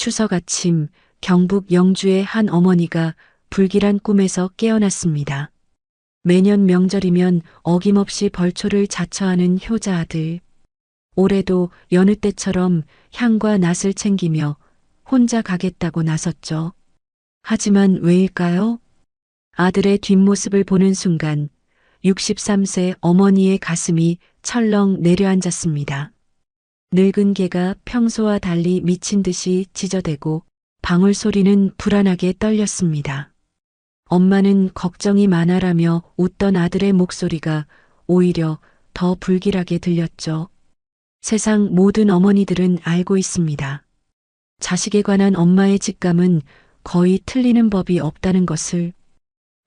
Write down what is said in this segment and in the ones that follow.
추석 아침 경북 영주의 한 어머니가 불길한 꿈에서 깨어났습니다. 매년 명절이면 어김없이 벌초를 자처하는 효자 아들. 올해도 여느 때처럼 향과 낫을 챙기며 혼자 가겠다고 나섰죠. 하지만 왜일까요? 아들의 뒷모습을 보는 순간 63세 어머니의 가슴이 철렁 내려앉았습니다. 늙은 개가 평소와 달리 미친 듯이 짖어대고 방울 소리는 불안하게 떨렸습니다. 엄마는 걱정이 많아라며 웃던 아들의 목소리가 오히려 더 불길하게 들렸죠. 세상 모든 어머니들은 알고 있습니다. 자식에 관한 엄마의 직감은 거의 틀리는 법이 없다는 것을.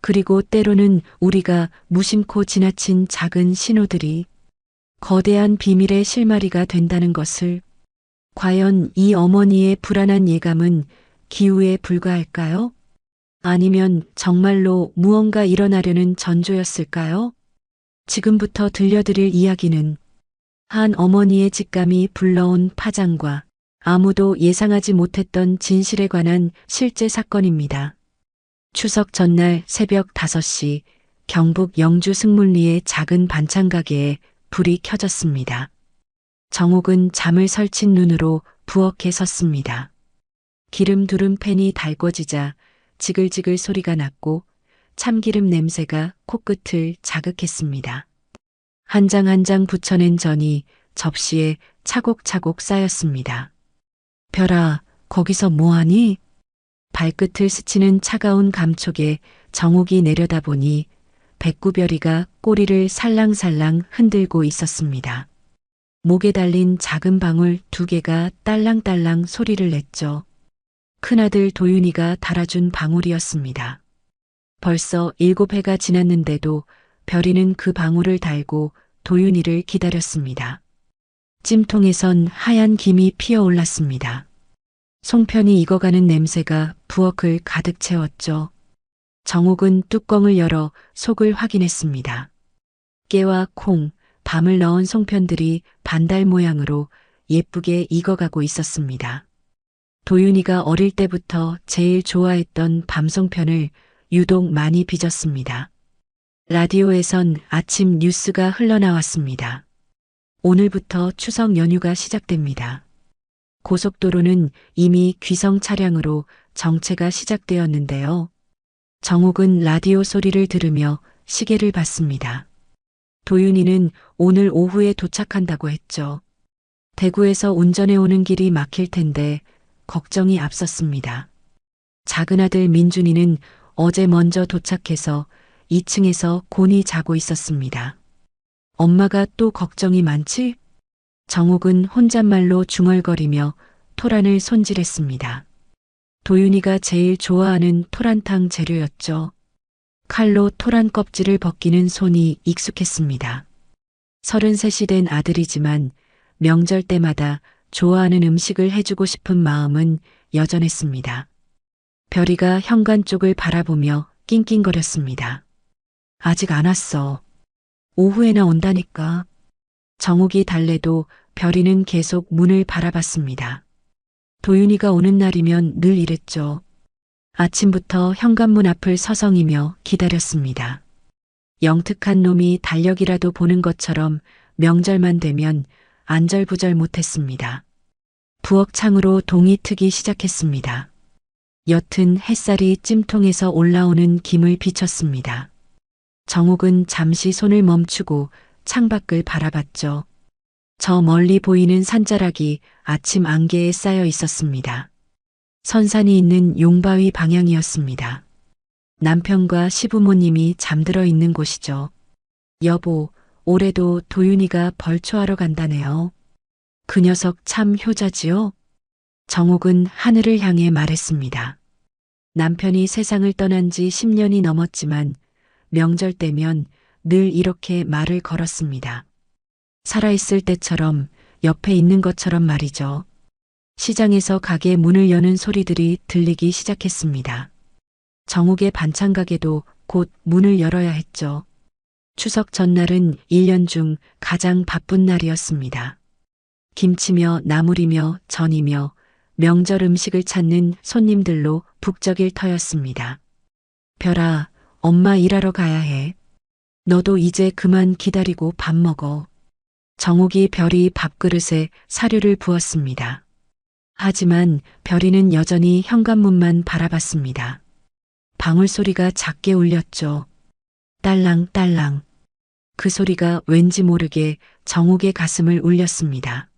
그리고 때로는 우리가 무심코 지나친 작은 신호들이 거대한 비밀의 실마리가 된다는 것을. 과연 이 어머니의 불안한 예감은 기우에 불과할까요? 아니면 정말로 무언가 일어나려는 전조였을까요? 지금부터 들려드릴 이야기는 한 어머니의 직감이 불러온 파장과 아무도 예상하지 못했던 진실에 관한 실제 사건입니다. 추석 전날 새벽 5시 경북 영주 승문리의 작은 반찬 가게에 불이 켜졌습니다. 정옥은 잠을 설친 눈으로 부엌에 섰습니다. 기름 두른 팬이 달궈지자 지글지글 소리가 났고 참기름 냄새가 코끝을 자극했습니다. 한 장 한 장 부쳐낸 전이 접시에 차곡차곡 쌓였습니다. 별아, 거기서 뭐하니? 발끝을 스치는 차가운 감촉에 정옥이 내려다보니 백구별이가 꼬리를 살랑살랑 흔들고 있었습니다. 목에 달린 작은 방울 2개가 딸랑딸랑 소리를 냈죠. 큰아들 도윤이가 달아준 방울이었습니다. 벌써 7해가 지났는데도 별이는 그 방울을 달고 도윤이를 기다렸습니다. 찜통에선 하얀 김이 피어올랐습니다. 송편이 익어가는 냄새가 부엌을 가득 채웠죠. 정옥은 뚜껑을 열어 속을 확인했습니다. 깨와 콩, 밤을 넣은 송편들이 반달 모양으로 예쁘게 익어가고 있었습니다. 도윤이가 어릴 때부터 제일 좋아했던 밤송편을 유독 많이 빚었습니다. 라디오에선 아침 뉴스가 흘러나왔습니다. 오늘부터 추석 연휴가 시작됩니다. 고속도로는 이미 귀성 차량으로 정체가 시작되었는데요. 정옥은 라디오 소리를 들으며 시계를 봤습니다. 도윤이는 오늘 오후에 도착한다고 했죠. 대구에서 운전해 오는 길이 막힐 텐데 걱정이 앞섰습니다. 작은 아들 민준이는 어제 먼저 도착해서 2층에서 곤히 자고 있었습니다. 엄마가 또 걱정이 많지? 정옥은 혼잣말로 중얼거리며 토란을 손질했습니다. 도윤이가 제일 좋아하는 토란탕 재료였죠. 칼로 토란 껍질을 벗기는 손이 익숙했습니다. 33이 된 아들이지만 명절 때마다 좋아하는 음식을 해주고 싶은 마음은 여전했습니다. 별이가 현관 쪽을 바라보며 낑낑거렸습니다. 아직 안 왔어. 오후에나 온다니까. 정옥이 달래도 별이는 계속 문을 바라봤습니다. 도윤이가 오는 날이면 늘 이랬죠. 아침부터 현관문 앞을 서성이며 기다렸습니다. 영특한 놈이 달력이라도 보는 것처럼 명절만 되면 안절부절 못했습니다. 부엌 창으로 동이 트기 시작했습니다. 옅은 햇살이 찜통에서 올라오는 김을 비쳤습니다. 정옥은 잠시 손을 멈추고 창밖을 바라봤죠. 저 멀리 보이는 산자락이 아침 안개에 쌓여 있었습니다. 선산이 있는 용바위 방향이었습니다. 남편과 시부모님이 잠들어 있는 곳이죠. 여보, 올해도 도윤이가 벌초하러 간다네요. 그 녀석 참 효자지요? 정옥은 하늘을 향해 말했습니다. 남편이 세상을 떠난 지 10년이 넘었지만 명절 때면 늘 이렇게 말을 걸었습니다. 살아있을 때처럼 옆에 있는 것처럼 말이죠. 시장에서 가게 문을 여는 소리들이 들리기 시작했습니다. 정옥의 반찬 가게도 곧 문을 열어야 했죠. 추석 전날은 1년 중 가장 바쁜 날이었습니다. 김치며 나물이며 전이며 명절 음식을 찾는 손님들로 북적일 터였습니다. 별아, 엄마 일하러 가야 해. 너도 이제 그만 기다리고 밥 먹어. 정옥이 별이 밥그릇에 사료를 부었습니다. 하지만 별이는 여전히 현관문만 바라봤습니다. 방울소리가 작게 울렸죠. 딸랑딸랑. 그 소리가 왠지 모르게 정옥의 가슴을 울렸습니다.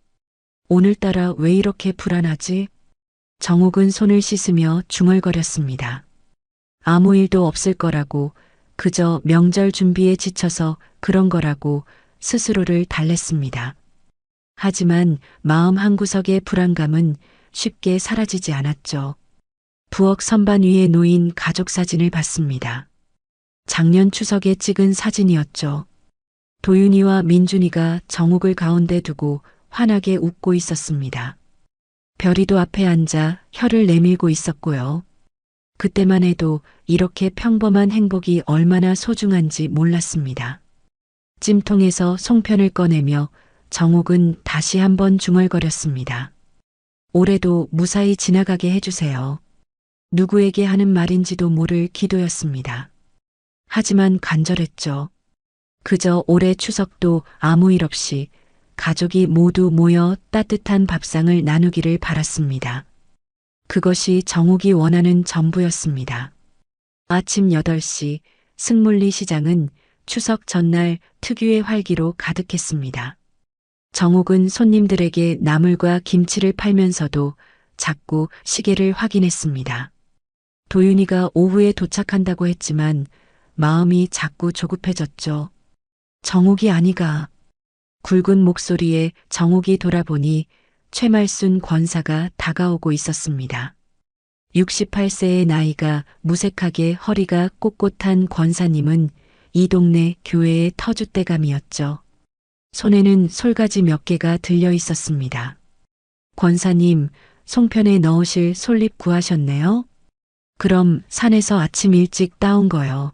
오늘따라 왜 이렇게 불안하지? 정옥은 손을 씻으며 중얼거렸습니다. 아무 일도 없을 거라고, 그저 명절 준비에 지쳐서 그런 거라고 스스로를 달랬습니다. 하지만 마음 한구석의 불안감은 쉽게 사라지지 않았죠. 부엌 선반 위에 놓인 가족 사진을 봤습니다. 작년 추석에 찍은 사진이었죠. 도윤이와 민준이가 정옥을 가운데 두고 환하게 웃고 있었습니다. 별이도 앞에 앉아 혀를 내밀고 있었고요. 그때만 해도 이렇게 평범한 행복이 얼마나 소중한지 몰랐습니다. 찜통에서 송편을 꺼내며 정옥은 다시 한번 중얼거렸습니다. 올해도 무사히 지나가게 해주세요. 누구에게 하는 말인지도 모를 기도였습니다. 하지만 간절했죠. 그저 올해 추석도 아무 일 없이 가족이 모두 모여 따뜻한 밥상을 나누기를 바랐습니다. 그것이 정옥이 원하는 전부였습니다. 아침 8시 승물리 시장은 추석 전날 특유의 활기로 가득했습니다. 정옥은 손님들에게 나물과 김치를 팔면서도 자꾸 시계를 확인했습니다. 도윤이가 오후에 도착한다고 했지만 마음이 자꾸 조급해졌죠. 정옥이 아니가. 굵은 목소리에 정옥이 돌아보니 최말순 권사가 다가오고 있었습니다. 68세의 나이가 무색하게 허리가 꼿꼿한 권사님은 이 동네 교회의 터줏대감이었죠. 손에는 솔가지 몇 개가 들려 있었습니다. 권사님, 송편에 넣으실 솔잎 구하셨네요? 그럼 산에서 아침 일찍 따온 거요.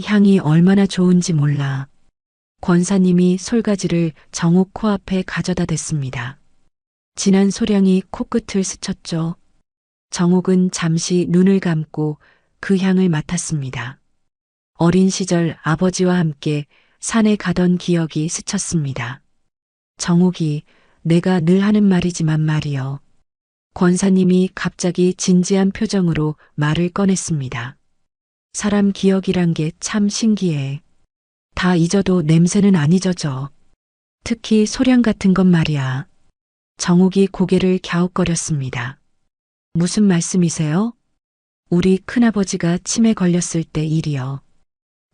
향이 얼마나 좋은지 몰라. 권사님이 솔가지를 정옥 코앞에 가져다 댔습니다. 진한 소량이 코끝을 스쳤죠. 정옥은 잠시 눈을 감고 그 향을 맡았습니다. 어린 시절 아버지와 함께 산에 가던 기억이 스쳤습니다. 정옥이, 내가 늘 하는 말이지만 말이요. 권사님이 갑자기 진지한 표정으로 말을 꺼냈습니다. 사람 기억이란 게 참 신기해. 다 잊어도 냄새는 안 잊어져. 특히 소량 같은 건 말이야. 정옥이 고개를 갸웃거렸습니다. 무슨 말씀이세요? 우리 큰아버지가 치매 걸렸을 때 일이요.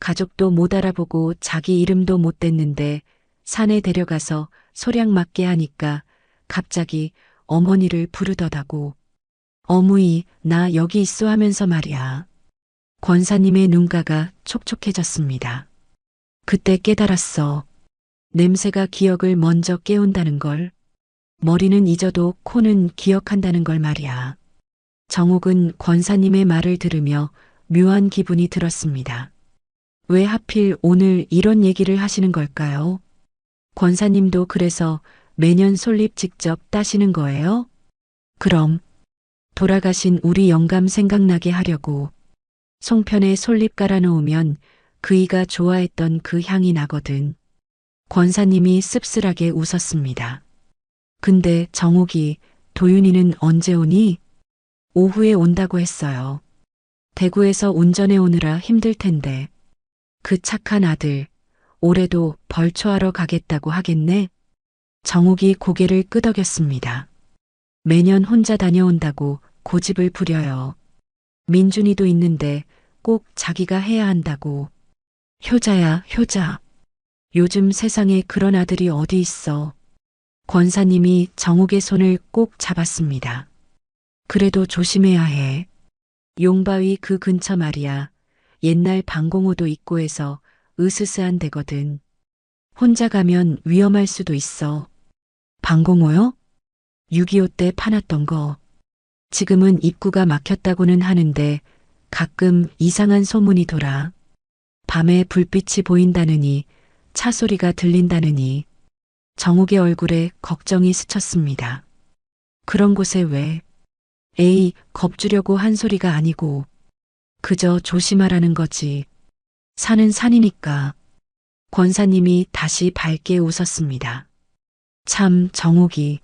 가족도 못 알아보고 자기 이름도 못 댔는데 산에 데려가서 소량 맞게 하니까 갑자기 어머니를 부르더라고. 어무이, 나 여기 있어 하면서 말이야. 권사님의 눈가가 촉촉해졌습니다. 그때 깨달았어. 냄새가 기억을 먼저 깨운다는 걸. 머리는 잊어도 코는 기억한다는 걸 말이야. 정옥은 권사님의 말을 들으며 묘한 기분이 들었습니다. 왜 하필 오늘 이런 얘기를 하시는 걸까요? 권사님도 그래서 매년 솔잎 직접 따시는 거예요? 그럼 돌아가신 우리 영감 생각나게 하려고. 송편에 솔잎 깔아 놓으면 그이가 좋아했던 그 향이 나거든. 권사님이 씁쓸하게 웃었습니다. 근데 정옥이, 도윤이는 언제 오니? 오후에 온다고 했어요. 대구에서 운전해 오느라 힘들 텐데. 그 착한 아들, 올해도 벌초하러 가겠다고 하겠네? 정옥이 고개를 끄덕였습니다. 매년 혼자 다녀온다고 고집을 부려요. 민준이도 있는데 꼭 자기가 해야 한다고. 효자야, 효자. 요즘 세상에 그런 아들이 어디 있어. 권사님이 정옥의 손을 꼭 잡았습니다. 그래도 조심해야 해. 용바위 그 근처 말이야. 옛날 방공호도 있고 해서 으스스한 데거든. 혼자 가면 위험할 수도 있어. 방공호요? 6.25 때 파놨던 거. 지금은 입구가 막혔다고는 하는데 가끔 이상한 소문이 돌아. 밤에 불빛이 보인다느니 차 소리가 들린다느니. 정옥의 얼굴에 걱정이 스쳤습니다. 그런 곳에 왜? 에이, 겁주려고 한 소리가 아니고 그저 조심하라는 거지. 산은 산이니까. 권사님이 다시 밝게 웃었습니다. 참, 정욱이.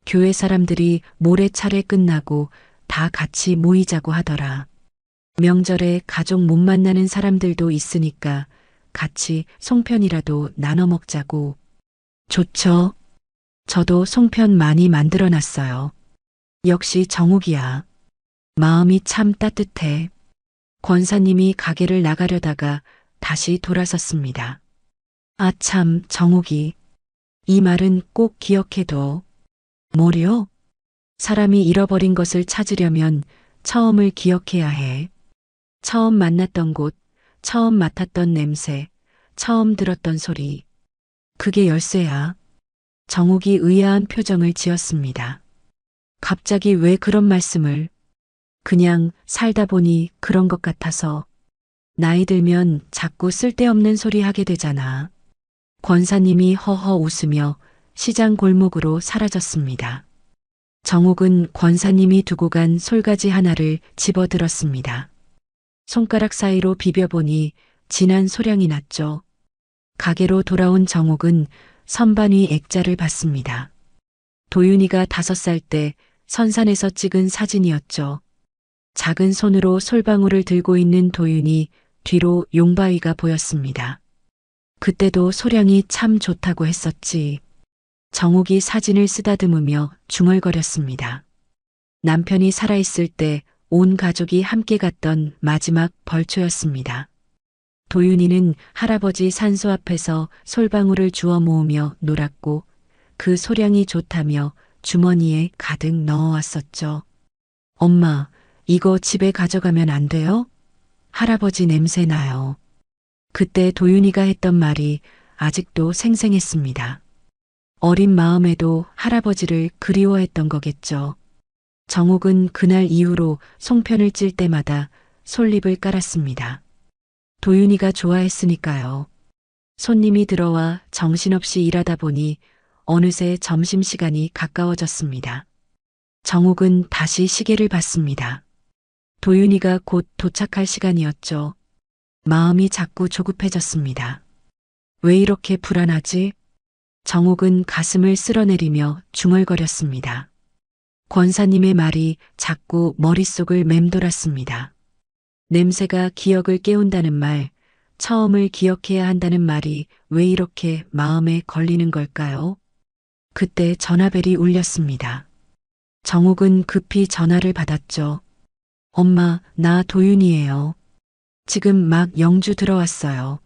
교회 사람들이 모레 차례 끝나고 다 같이 모이자고 하더라. 명절에 가족 못 만나는 사람들도 있으니까 같이 송편이라도 나눠 먹자고. 좋죠. 저도 송편 많이 만들어 놨어요. 역시 정욱이야. 마음이 참 따뜻해. 권사님이 가게를 나가려다가 다시 돌아섰습니다. 아 참, 정욱이. 이 말은 꼭 기억해둬. 뭐려? 사람이 잃어버린 것을 찾으려면 처음을 기억해야 해. 처음 만났던 곳, 처음 맡았던 냄새, 처음 들었던 소리. 그게 열쇠야. 정욱이 의아한 표정을 지었습니다. 갑자기 왜 그런 말씀을? 그냥 살다 보니 그런 것 같아서. 나이 들면 자꾸 쓸데없는 소리 하게 되잖아. 권사님이 허허 웃으며 시장 골목으로 사라졌습니다. 정욱은 권사님이 두고 간 솔가지 하나를 집어들었습니다. 손가락 사이로 비벼보니 진한 소량이 났죠. 가게로 돌아온 정욱은 선반 위 액자를 봤습니다. 도윤이가 5살 때 선산에서 찍은 사진이었죠. 작은 손으로 솔방울을 들고 있는 도윤이 뒤로 용바위가 보였습니다. 그때도 소량이 참 좋다고 했었지. 정욱이 사진을 쓰다듬으며 중얼거렸습니다. 남편이 살아있을 때 온 가족이 함께 갔던 마지막 벌초였습니다. 도윤이는 할아버지 산소 앞에서 솔방울을 주워 모으며 놀았고 그 소량이 좋다며 주머니에 가득 넣어왔었죠. 엄마, 이거 집에 가져가면 안 돼요? 할아버지 냄새 나요. 그때 도윤이가 했던 말이 아직도 생생했습니다. 어린 마음에도 할아버지를 그리워했던 거겠죠. 정욱은 그날 이후로 송편을 찔 때마다 솔잎을 깔았습니다. 도윤이가 좋아했으니까요. 손님이 들어와 정신없이 일하다 보니 어느새 점심시간이 가까워졌습니다. 정욱은 다시 시계를 봤습니다. 도윤이가 곧 도착할 시간이었죠. 마음이 자꾸 조급해졌습니다. 왜 이렇게 불안하지? 정욱은 가슴을 쓸어내리며 중얼거렸습니다. 권사님의 말이 자꾸 머릿속을 맴돌았습니다. 냄새가 기억을 깨운다는 말, 처음을 기억해야 한다는 말이 왜 이렇게 마음에 걸리는 걸까요? 그때 전화벨이 울렸습니다. 정욱은 급히 전화를 받았죠. 엄마, 나 도윤이에요. 지금 막 영주 들어왔어요.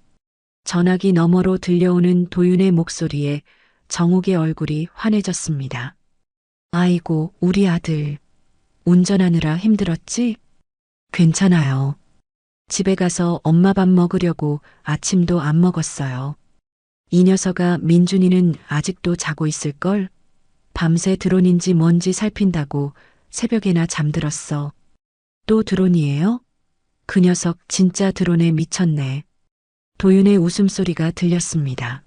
전화기 너머로 들려오는 도윤의 목소리에 정욱의 얼굴이 환해졌습니다. 아이고, 우리 아들. 운전하느라 힘들었지? 괜찮아요. 집에 가서 엄마 밥 먹으려고 아침도 안 먹었어요. 이 녀석아 민준이는 아직도 자고 있을걸? 밤새 드론인지 뭔지 살핀다고 새벽에나 잠들었어. 또 드론이에요? 그 녀석 진짜 드론에 미쳤네. 도윤의 웃음소리가 들렸습니다.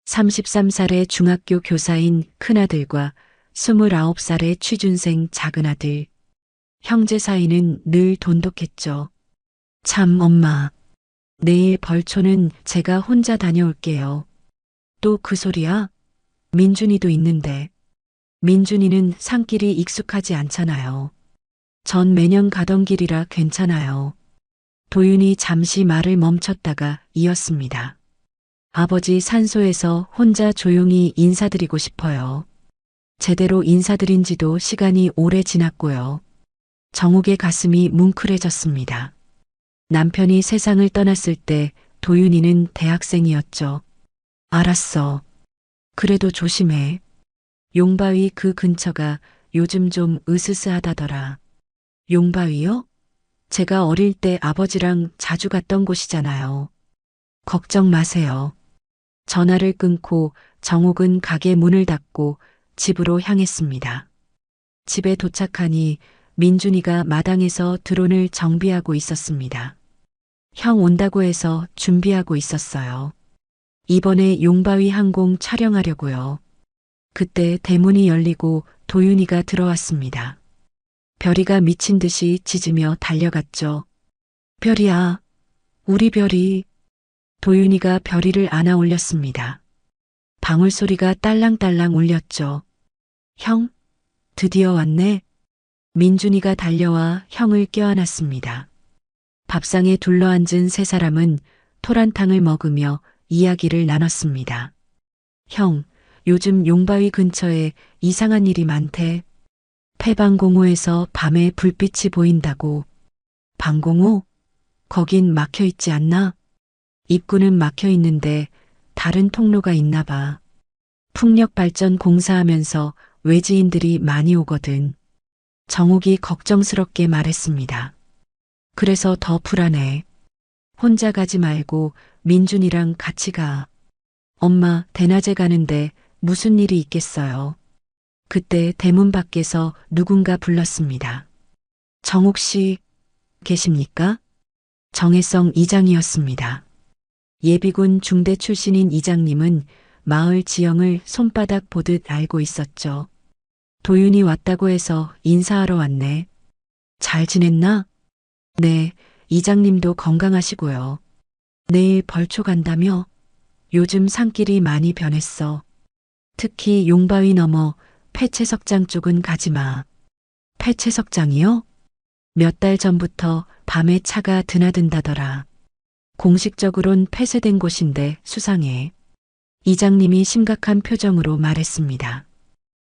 33살의 중학교 교사인 큰아들과 29살의 취준생 작은아들. 형제 사이는 늘 돈독했죠. 참 엄마. 내일 벌초는 제가 혼자 다녀올게요. 또 그 소리야? 민준이도 있는데. 민준이는 산길이 익숙하지 않잖아요. 전 매년 가던 길이라 괜찮아요. 도윤이 잠시 말을 멈췄다가 이었습니다. 아버지 산소에서 혼자 조용히 인사드리고 싶어요. 제대로 인사드린 지도 시간이 오래 지났고요. 정욱의 가슴이 뭉클해졌습니다. 남편이 세상을 떠났을 때 도윤이는 대학생이었죠. 알았어. 그래도 조심해. 용바위 그 근처가 요즘 좀 으스스하다더라. 용바위요? 제가 어릴 때 아버지랑 자주 갔던 곳이잖아요. 걱정 마세요. 전화를 끊고 정욱은 가게 문을 닫고 집으로 향했습니다. 집에 도착하니 민준이가 마당에서 드론을 정비하고 있었습니다. 형 온다고 해서 준비하고 있었어요. 이번에 용바위 항공 촬영하려고요. 그때 대문이 열리고 도윤이가 들어왔습니다. 별이가 미친 듯이 짖으며 달려갔죠. 별이야, 우리 별이. 도윤이가 별이를 안아 올렸습니다. 방울 소리가 딸랑딸랑 울렸죠. 형, 드디어 왔네. 민준이가 달려와 형을 껴안았습니다. 밥상에 둘러앉은 세 사람은 토란탕을 먹으며 이야기를 나눴습니다. 형, 요즘 용바위 근처에 이상한 일이 많대. 폐방공호에서 밤에 불빛이 보인다고. 방공호? 거긴 막혀 있지 않나? 입구는 막혀 있는데 다른 통로가 있나 봐. 풍력 발전 공사하면서 외지인들이 많이 오거든. 정옥이 걱정스럽게 말했습니다. 그래서 더 불안해. 혼자 가지 말고 민준이랑 같이 가. 엄마 대낮에 가는데 무슨 일이 있겠어요. 그때 대문 밖에서 누군가 불렀습니다. 정옥 씨, 계십니까? 정혜성 이장이었습니다. 예비군 중대 출신인 이장님은 마을 지형을 손바닥 보듯 알고 있었죠. 도윤이 왔다고 해서 인사하러 왔네. 잘 지냈나? 네, 이장님도 건강하시고요. 내일 벌초 간다며? 요즘 산길이 많이 변했어. 특히 용바위 넘어 폐채석장 쪽은 가지 마. 폐채석장이요? 몇 달 전부터 밤에 차가 드나든다더라. 공식적으론 폐쇄된 곳인데 수상해. 이장님이 심각한 표정으로 말했습니다.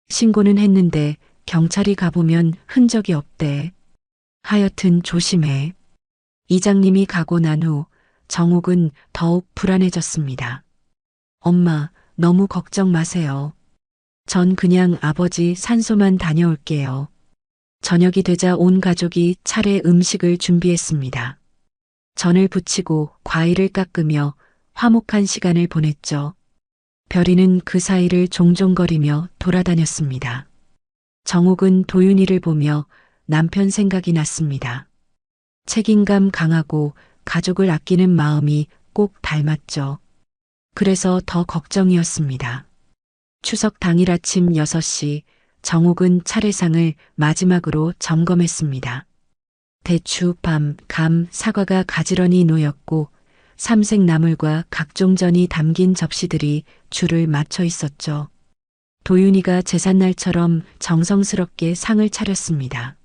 신고는 했는데 경찰이 가보면 흔적이 없대. 하여튼 조심해. 이장님이 가고 난 후 정옥은 더욱 불안해졌습니다. 엄마, 너무 걱정 마세요. 전 그냥 아버지 산소만 다녀올게요. 저녁이 되자 온 가족이 차례 음식을 준비했습니다. 전을 부치고 과일을 깎으며 화목한 시간을 보냈죠. 별이는 그 사이를 종종거리며 돌아다녔습니다. 정옥은 도윤이를 보며 남편 생각이 났습니다. 책임감 강하고 가족을 아끼는 마음이 꼭 닮았죠. 그래서 더 걱정이었습니다. 추석 당일 아침 6시 정옥은 차례상을 마지막으로 점검했습니다. 대추, 밤, 감, 사과가 가지런히 놓였고 삼색 나물과 각종 전이 담긴 접시들이 줄을 맞춰 있었죠. 도윤이가 제삿날처럼 정성스럽게 상을 차렸습니다.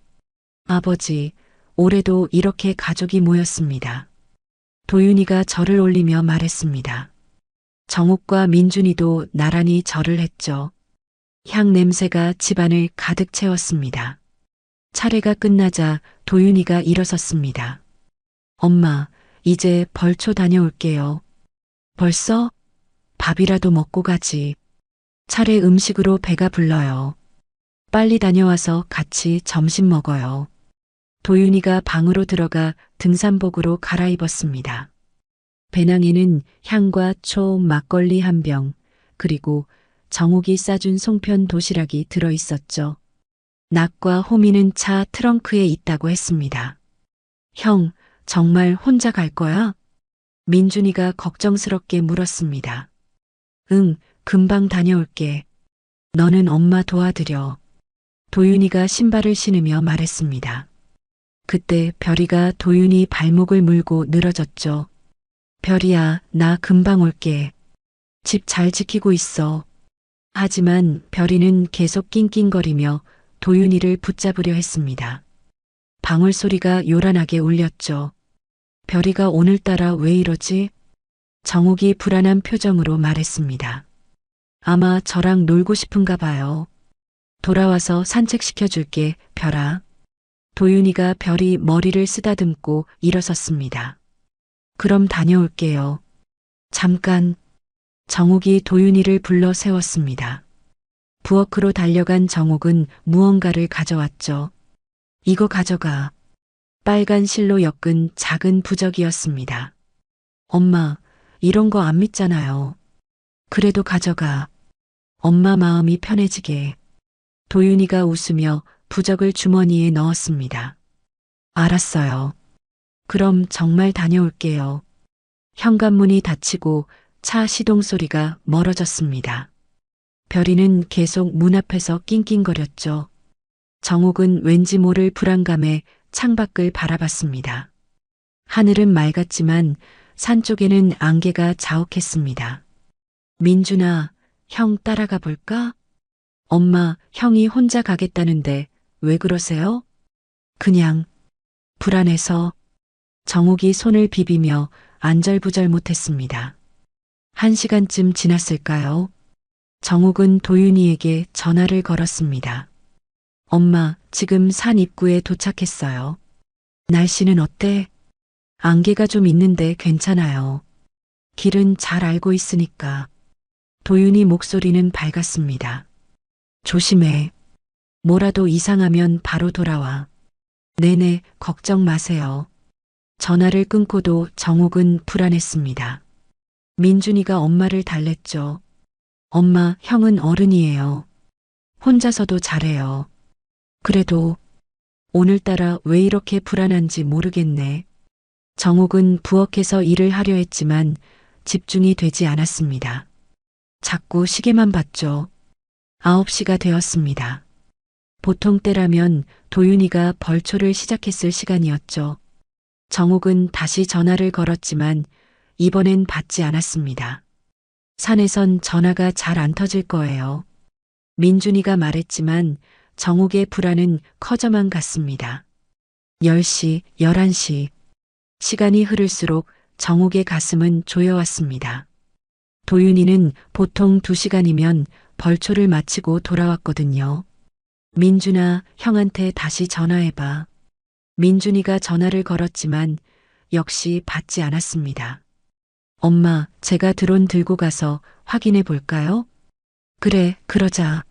아버지, 올해도 이렇게 가족이 모였습니다. 도윤이가 절을 올리며 말했습니다. 정옥과 민준이도 나란히 절을 했죠. 향 냄새가 집안을 가득 채웠습니다. 차례가 끝나자 도윤이가 일어섰습니다. 엄마, 이제 벌초 다녀올게요. 벌써? 밥이라도 먹고 가지. 차례 음식으로 배가 불러요. 빨리 다녀와서 같이 점심 먹어요. 도윤이가 방으로 들어가 등산복으로 갈아입었습니다. 배낭에는 향과 초, 막걸리 한 병, 그리고 정옥이 싸준 송편 도시락이 들어 있었죠. 낙과 호미는 차 트렁크에 있다고 했습니다. 형, 정말 혼자 갈 거야? 민준이가 걱정스럽게 물었습니다. 응, 금방 다녀올게. 너는 엄마 도와드려. 도윤이가 신발을 신으며 말했습니다. 그때 별이가 도윤이 발목을 물고 늘어졌죠. 별이야, 나 금방 올게. 집 잘 지키고 있어. 하지만 별이는 계속 낑낑거리며 도윤이를 붙잡으려 했습니다. 방울 소리가 요란하게 울렸죠. 별이가 오늘따라 왜 이러지? 정옥이 불안한 표정으로 말했습니다. 아마 저랑 놀고 싶은가 봐요. 돌아와서 산책시켜줄게, 별아. 도윤이가 별이 머리를 쓰다듬고 일어섰습니다. 그럼 다녀올게요. 잠깐. 정옥이 도윤이를 불러 세웠습니다. 부엌으로 달려간 정옥은 무언가를 가져왔죠. 이거 가져가. 빨간 실로 엮은 작은 부적이었습니다. 엄마, 이런 거 안 믿잖아요. 그래도 가져가. 엄마 마음이 편해지게. 도윤이가 웃으며 부적을 주머니에 넣었습니다. 알았어요. 그럼 정말 다녀올게요. 현관문이 닫히고 차 시동 소리가 멀어졌습니다. 별이는 계속 문 앞에서 낑낑거렸죠. 정옥은 왠지 모를 불안감에 창밖을 바라봤습니다. 하늘은 맑았지만 산 쪽에는 안개가 자욱했습니다. 민준아, 형 따라가 볼까? 엄마, 형이 혼자 가겠다는데 왜 그러세요? 그냥 불안해서. 정옥이 손을 비비며 안절부절 못했습니다. 1시간쯤 지났을까요? 정옥은 도윤이에게 전화를 걸었습니다. 엄마, 지금 산 입구에 도착했어요. 날씨는 어때? 안개가 좀 있는데 괜찮아요. 길은 잘 알고 있으니까. 도윤이 목소리는 밝았습니다. 조심해. 뭐라도 이상하면 바로 돌아와. 네네, 걱정 마세요. 전화를 끊고도 정옥은 불안했습니다. 민준이가 엄마를 달랬죠. 엄마, 형은 어른이에요. 혼자서도 잘해요. 그래도 오늘따라 왜 이렇게 불안한지 모르겠네. 정옥은 부엌에서 일을 하려 했지만 집중이 되지 않았습니다. 자꾸 시계만 봤죠. 9시가 되었습니다. 보통 때라면 도윤이가 벌초를 시작했을 시간이었죠. 정옥은 다시 전화를 걸었지만 이번엔 받지 않았습니다. 산에선 전화가 잘 안 터질 거예요. 민준이가 말했지만 정옥의 불안은 커져만 갔습니다. 10시, 11시. 시간이 흐를수록 정옥의 가슴은 조여왔습니다. 도윤이는 보통 2시간이면 벌초를 마치고 돌아왔거든요. 민준아, 형한테 다시 전화해봐. 민준이가 전화를 걸었지만 역시 받지 않았습니다. 엄마, 제가 드론 들고 가서 확인해 볼까요? 그래, 그러자.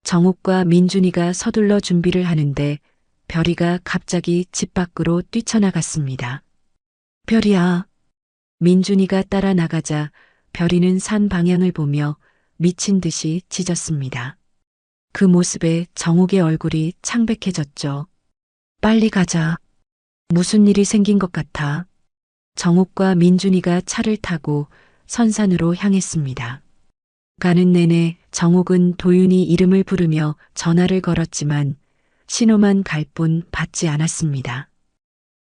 정옥과 민준이가 서둘러 준비를 하는데 별이가 갑자기 집 밖으로 뛰쳐나갔습니다. 별이야. 민준이가 따라 나가자 별이는 산 방향을 보며 미친 듯이 짖었습니다. 그 모습에 정옥의 얼굴이 창백해졌죠. 빨리 가자. 무슨 일이 생긴 것 같아. 정옥과 민준이가 차를 타고 선산으로 향했습니다. 가는 내내 정옥은 도윤이 이름을 부르며 전화를 걸었지만 신호만 갈 뿐 받지 않았습니다.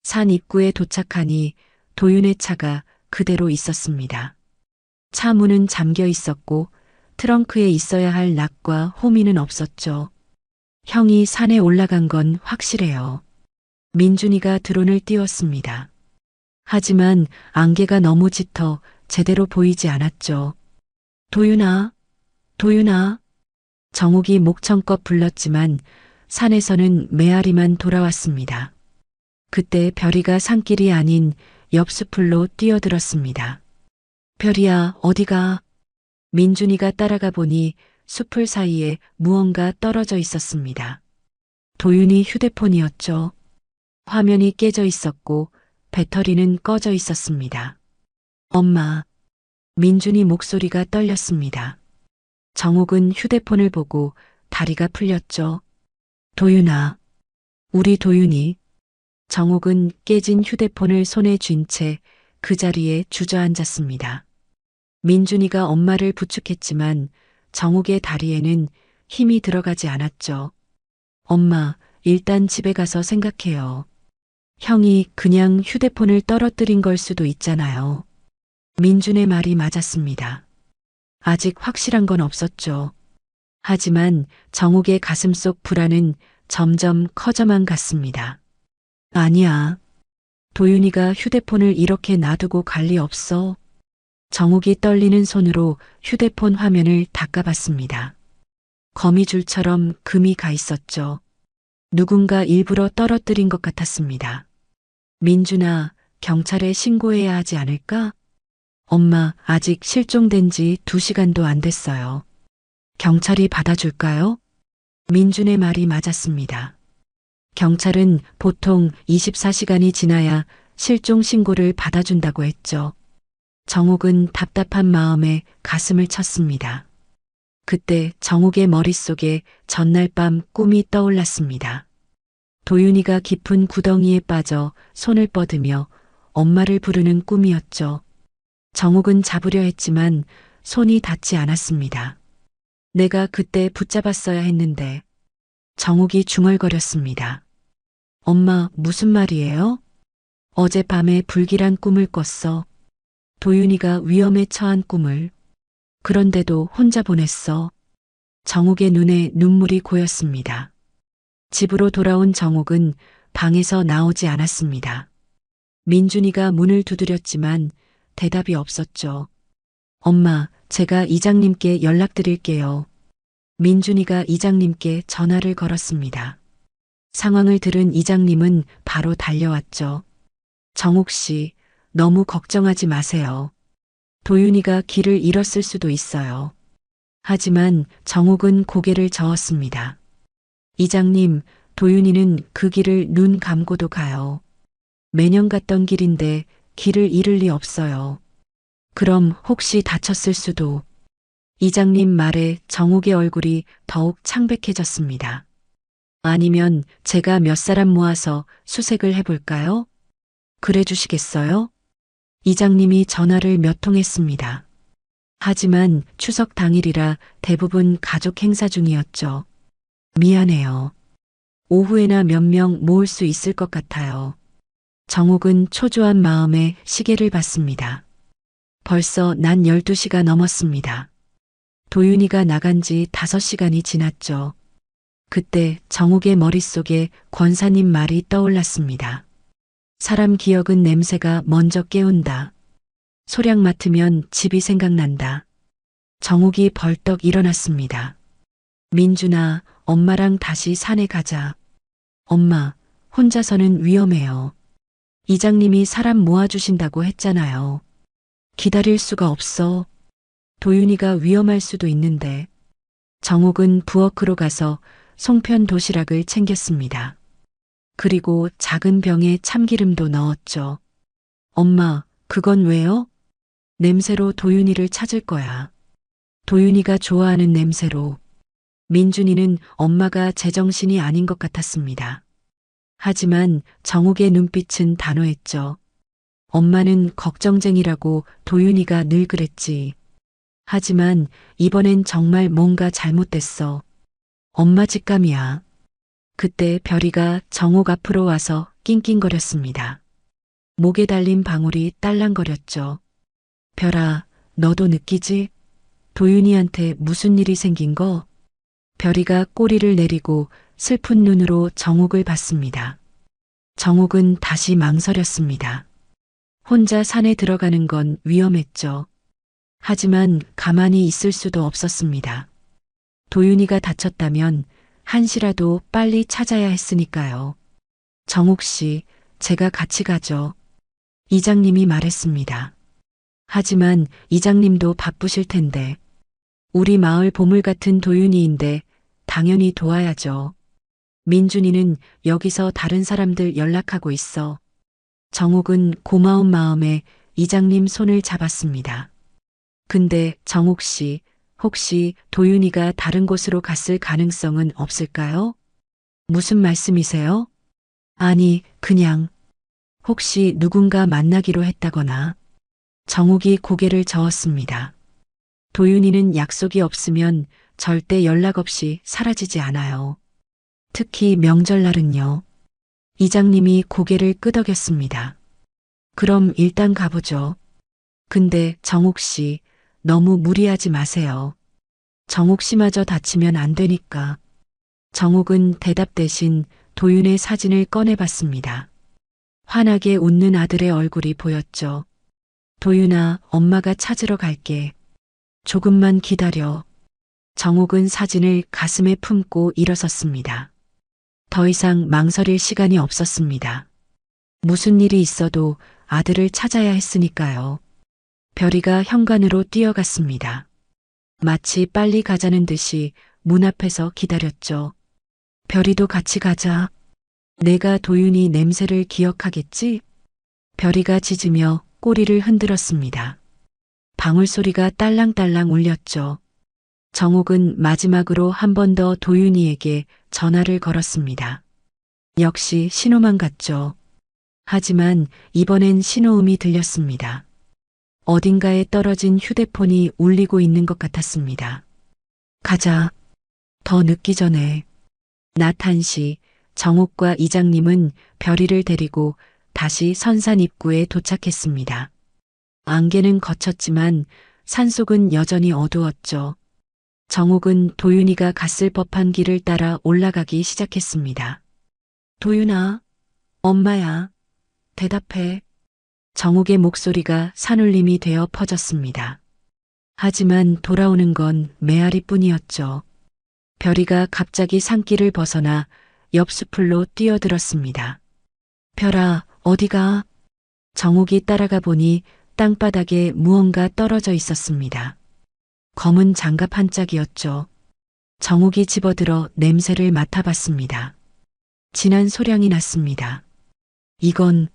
산 입구에 도착하니 도윤의 차가 그대로 있었습니다. 차 문은 잠겨 있었고 트렁크에 있어야 할 락과 호미는 없었죠. 형이 산에 올라간 건 확실해요. 민준이가 드론을 띄웠습니다. 하지만 안개가 너무 짙어 제대로 보이지 않았죠. 도윤아, 도윤아. 정옥이 목청껏 불렀지만 산에서는 메아리만 돌아왔습니다. 그때 별이가 산길이 아닌 옆수풀로 뛰어들었습니다. 별이야, 어디가? 민준이가 따라가 보니 숲을 사이에 무언가 떨어져 있었습니다. 도윤이 휴대폰이었죠. 화면이 깨져 있었고 배터리는 꺼져 있었습니다. 엄마. 민준이 목소리가 떨렸습니다. 정옥은 휴대폰을 보고 다리가 풀렸죠. 도윤아. 우리 도윤이. 정옥은 깨진 휴대폰을 손에 쥔 채 그 자리에 주저앉았습니다. 민준이가 엄마를 부축했지만 정옥의 다리에는 힘이 들어가지 않았죠. 엄마, 일단 집에 가서 생각해요. 형이 그냥 휴대폰을 떨어뜨린 걸 수도 있잖아요. 민준의 말이 맞았습니다. 아직 확실한 건 없었죠. 하지만 정옥의 가슴속 불안은 점점 커져만 갔습니다. 아니야. 도윤이가 휴대폰을 이렇게 놔두고 갈 리 없어. 정옥이 떨리는 손으로 휴대폰 화면을 닦아봤습니다. 거미줄처럼 금이 가 있었죠. 누군가 일부러 떨어뜨린 것 같았습니다. 민준아, 경찰에 신고해야 하지 않을까? 엄마, 아직 실종된 지 2시간도 안 됐어요. 경찰이 받아줄까요? 민준의 말이 맞았습니다. 경찰은 보통 24시간이 지나야 실종 신고를 받아준다고 했죠. 정옥은 답답한 마음에 가슴을 쳤습니다. 그때 정옥의 머릿속에 전날 밤 꿈이 떠올랐습니다. 도윤이가 깊은 구덩이에 빠져 손을 뻗으며 엄마를 부르는 꿈이었죠. 정옥은 잡으려 했지만 손이 닿지 않았습니다. 내가 그때 붙잡았어야 했는데. 정욱이 중얼거렸습니다. 엄마, 무슨 말이에요? 어젯밤에 불길한 꿈을 꿨어. 도윤이가 위험에 처한 꿈을. 그런데도 혼자 보냈어. 정욱의 눈에 눈물이 고였습니다. 집으로 돌아온 정욱은 방에서 나오지 않았습니다. 민준이가 문을 두드렸지만 대답이 없었죠. 엄마, 제가 이장님께 연락드릴게요. 민준이가 이장님께 전화를 걸었습니다. 상황을 들은 이장님은 바로 달려왔죠. 정욱 씨, 너무 걱정하지 마세요. 도윤이가 길을 잃었을 수도 있어요. 하지만 정욱은 고개를 저었습니다. 이장님, 도윤이는 그 길을 눈 감고도 가요. 매년 갔던 길인데 길을 잃을 리 없어요. 그럼 혹시 다쳤을 수도. 이장님 말에 정욱의 얼굴이 더욱 창백해졌습니다. 아니면 제가 몇 사람 모아서 수색을 해볼까요? 그래 주시겠어요? 이장님이 전화를 몇 통 했습니다. 하지만 추석 당일이라 대부분 가족 행사 중이었죠. 미안해요. 오후에나 몇 명 모을 수 있을 것 같아요. 정욱은 초조한 마음에 시계를 봤습니다. 벌써 낮 12시가 넘었습니다. 도윤이가 나간 지 5시간이 지났죠. 그때 정욱의 머릿속에 권사님 말이 떠올랐습니다. 사람 기억은 냄새가 먼저 깨운다. 소량 맡으면 집이 생각난다. 정욱이 벌떡 일어났습니다. 민준아, 엄마랑 다시 산에 가자. 엄마, 혼자서는 위험해요. 이장님이 사람 모아주신다고 했잖아요. 기다릴 수가 없어. 도윤이가 위험할 수도 있는데. 정욱은 부엌으로 가서 송편 도시락을 챙겼습니다. 그리고 작은 병에 참기름도 넣었죠. 엄마, 그건 왜요? 냄새로 도윤이를 찾을 거야. 도윤이가 좋아하는 냄새로. 민준이는 엄마가 제정신이 아닌 것 같았습니다. 하지만 정욱의 눈빛은 단호했죠. 엄마는 걱정쟁이라고 도윤이가 늘 그랬지. 하지만 이번엔 정말 뭔가 잘못됐어. 엄마 직감이야. 그때 별이가 정욱 앞으로 와서 낑낑거렸습니다. 목에 달린 방울이 딸랑거렸죠. 별아, 너도 느끼지? 도윤이한테 무슨 일이 생긴 거? 별이가 꼬리를 내리고 슬픈 눈으로 정욱을 봤습니다. 정욱은 다시 망설였습니다. 혼자 산에 들어가는 건 위험했죠. 하지만 가만히 있을 수도 없었습니다. 도윤이가 다쳤다면 한시라도 빨리 찾아야 했으니까요. 정욱 씨, 제가 같이 가죠. 이장님이 말했습니다. 하지만 이장님도 바쁘실 텐데. 우리 마을 보물 같은 도윤이인데 당연히 도와야죠. 민준이는 여기서 다른 사람들 연락하고 있어. 정욱은 고마운 마음에 이장님 손을 잡았습니다. 근데 정욱 씨, 혹시 도윤이가 다른 곳으로 갔을 가능성은 없을까요? 무슨 말씀이세요? 아니, 그냥 혹시 누군가 만나기로 했다거나. 정욱이 고개를 저었습니다. 도윤이는 약속이 없으면 절대 연락 없이 사라지지 않아요. 특히 명절날은요. 이장님이 고개를 끄덕였습니다. 그럼 일단 가보죠. 근데 정욱 씨, 너무 무리하지 마세요. 정욱 씨마저 다치면 안 되니까. 정욱은 대답 대신 도윤의 사진을 꺼내봤습니다. 환하게 웃는 아들의 얼굴이 보였죠. 도윤아, 엄마가 찾으러 갈게. 조금만 기다려. 정욱은 사진을 가슴에 품고 일어섰습니다. 더 이상 망설일 시간이 없었습니다. 무슨 일이 있어도 아들을 찾아야 했으니까요. 별이가 현관으로 뛰어갔습니다. 마치 빨리 가자는 듯이 문 앞에서 기다렸죠. 별이도 같이 가자. 내가 도윤이 냄새를 기억하겠지? 별이가 짖으며 꼬리를 흔들었습니다. 방울 소리가 딸랑딸랑 울렸죠. 정욱은 마지막으로 한 번 더 도윤이에게 전화를 걸었습니다. 역시 신호만 갔죠. 하지만 이번엔 신호음이 들렸습니다. 어딘가에 떨어진 휴대폰이 울리고 있는 것 같았습니다. 가자. 더 늦기 전에. 낮 1시 정옥과 이장님은 별이를 데리고 다시 선산 입구에 도착했습니다. 안개는 걷혔지만 산속은 여전히 어두웠죠. 정옥은 도윤이가 갔을 법한 길을 따라 올라가기 시작했습니다. 도윤아, 엄마야, 대답해. 정옥의 목소리가 산울림이 되어 퍼졌습니다. 하지만 돌아오는 건 메아리뿐이었죠. 별이가 갑자기 산길을 벗어나 옆 수풀로 뛰어들었습니다. 별아, 어디가? 정옥이 따라가 보니 땅바닥에 무언가 떨어져 있었습니다. 검은 장갑 한 짝이었죠. 정옥이 집어들어 냄새를 맡아봤습니다. 진한 소량이 났습니다. 이건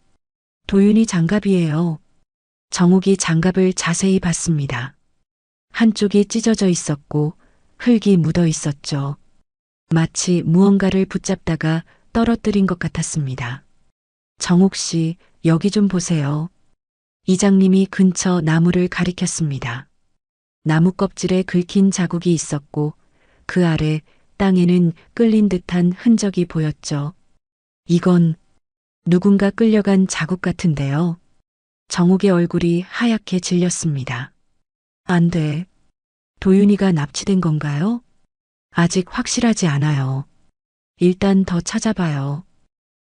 도윤이 장갑이에요. 정옥이 장갑을 자세히 봤습니다. 한쪽이 찢어져 있었고 흙이 묻어 있었죠. 마치 무언가를 붙잡다가 떨어뜨린 것 같았습니다. 정옥 씨, 여기 좀 보세요. 이장님이 근처 나무를 가리켰습니다. 나무 껍질에 긁힌 자국이 있었고 그 아래 땅에는 끌린 듯한 흔적이 보였죠. 이건 누군가 끌려간 자국 같은데요. 정옥의 얼굴이 하얗게 질렸습니다. 안 돼. 도윤이가 납치된 건가요? 아직 확실하지 않아요. 일단 더 찾아봐요.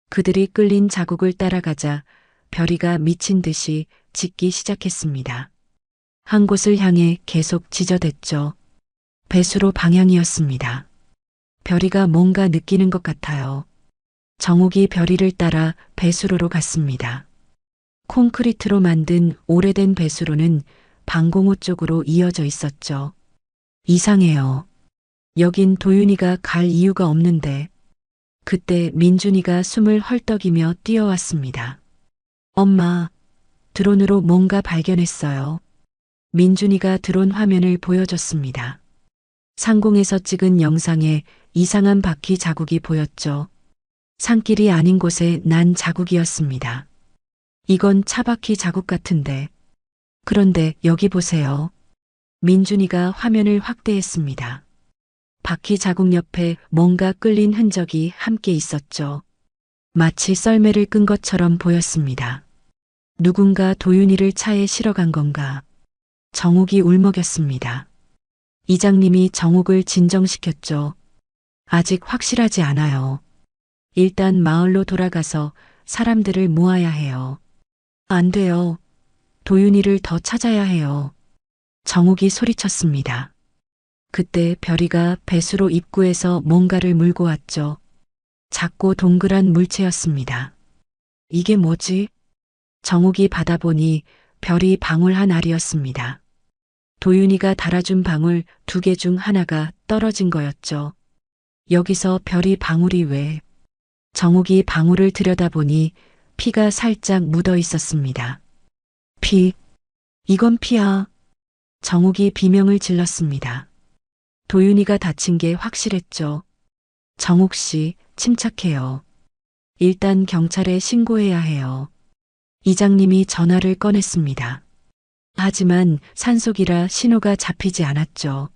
그들이 끌린 자국을 따라가자 별이가 미친 듯이 짖기 시작했습니다. 한 곳을 향해 계속 지저댔죠. 배수로 방향이었습니다. 별이가 뭔가 느끼는 것 같아요. 정옥이 별이를 따라 배수로로 갔습니다. 콘크리트로 만든 오래된 배수로는 방공호 쪽으로 이어져 있었죠. 이상해요. 여긴 도윤이가 갈 이유가 없는데. 그때 민준이가 숨을 헐떡이며 뛰어왔습니다. 엄마, 드론으로 뭔가 발견했어요. 민준이가 드론 화면을 보여줬습니다. 상공에서 찍은 영상에 이상한 바퀴 자국이 보였죠. 산길이 아닌 곳에 난 자국이었습니다. 이건 차바퀴 자국 같은데. 그런데 여기 보세요. 민준이가 화면을 확대했습니다. 바퀴 자국 옆에 뭔가 끌린 흔적이 함께 있었죠. 마치 썰매를 끈 것처럼 보였습니다. 누군가 도윤이를 차에 실어간 건가. 정옥이 울먹였습니다. 이장님이 정옥을 진정시켰죠. 아직 확실하지 않아요. 일단 마을로 돌아가서 사람들을 모아야 해요. 안 돼요. 도윤이를 더 찾아야 해요. 정옥이 소리쳤습니다. 그때 별이가 배수로 입구에서 뭔가를 물고 왔죠. 작고 동그란 물체였습니다. 이게 뭐지? 정옥이 받아보니 별이 방울 한 알이었습니다. 도윤이가 달아준 방울 2개 중 하나가 떨어진 거였죠. 여기서 별이 방울이 왜? 정옥이 방울을 들여다보니 피가 살짝 묻어 있었습니다. 피, 이건 피야. 정옥이 비명을 질렀습니다. 도윤이가 다친 게 확실했죠. 정옥 씨, 침착해요. 일단 경찰에 신고해야 해요. 이장님이 전화를 꺼냈습니다. 하지만 산속이라 신호가 잡히지 않았죠.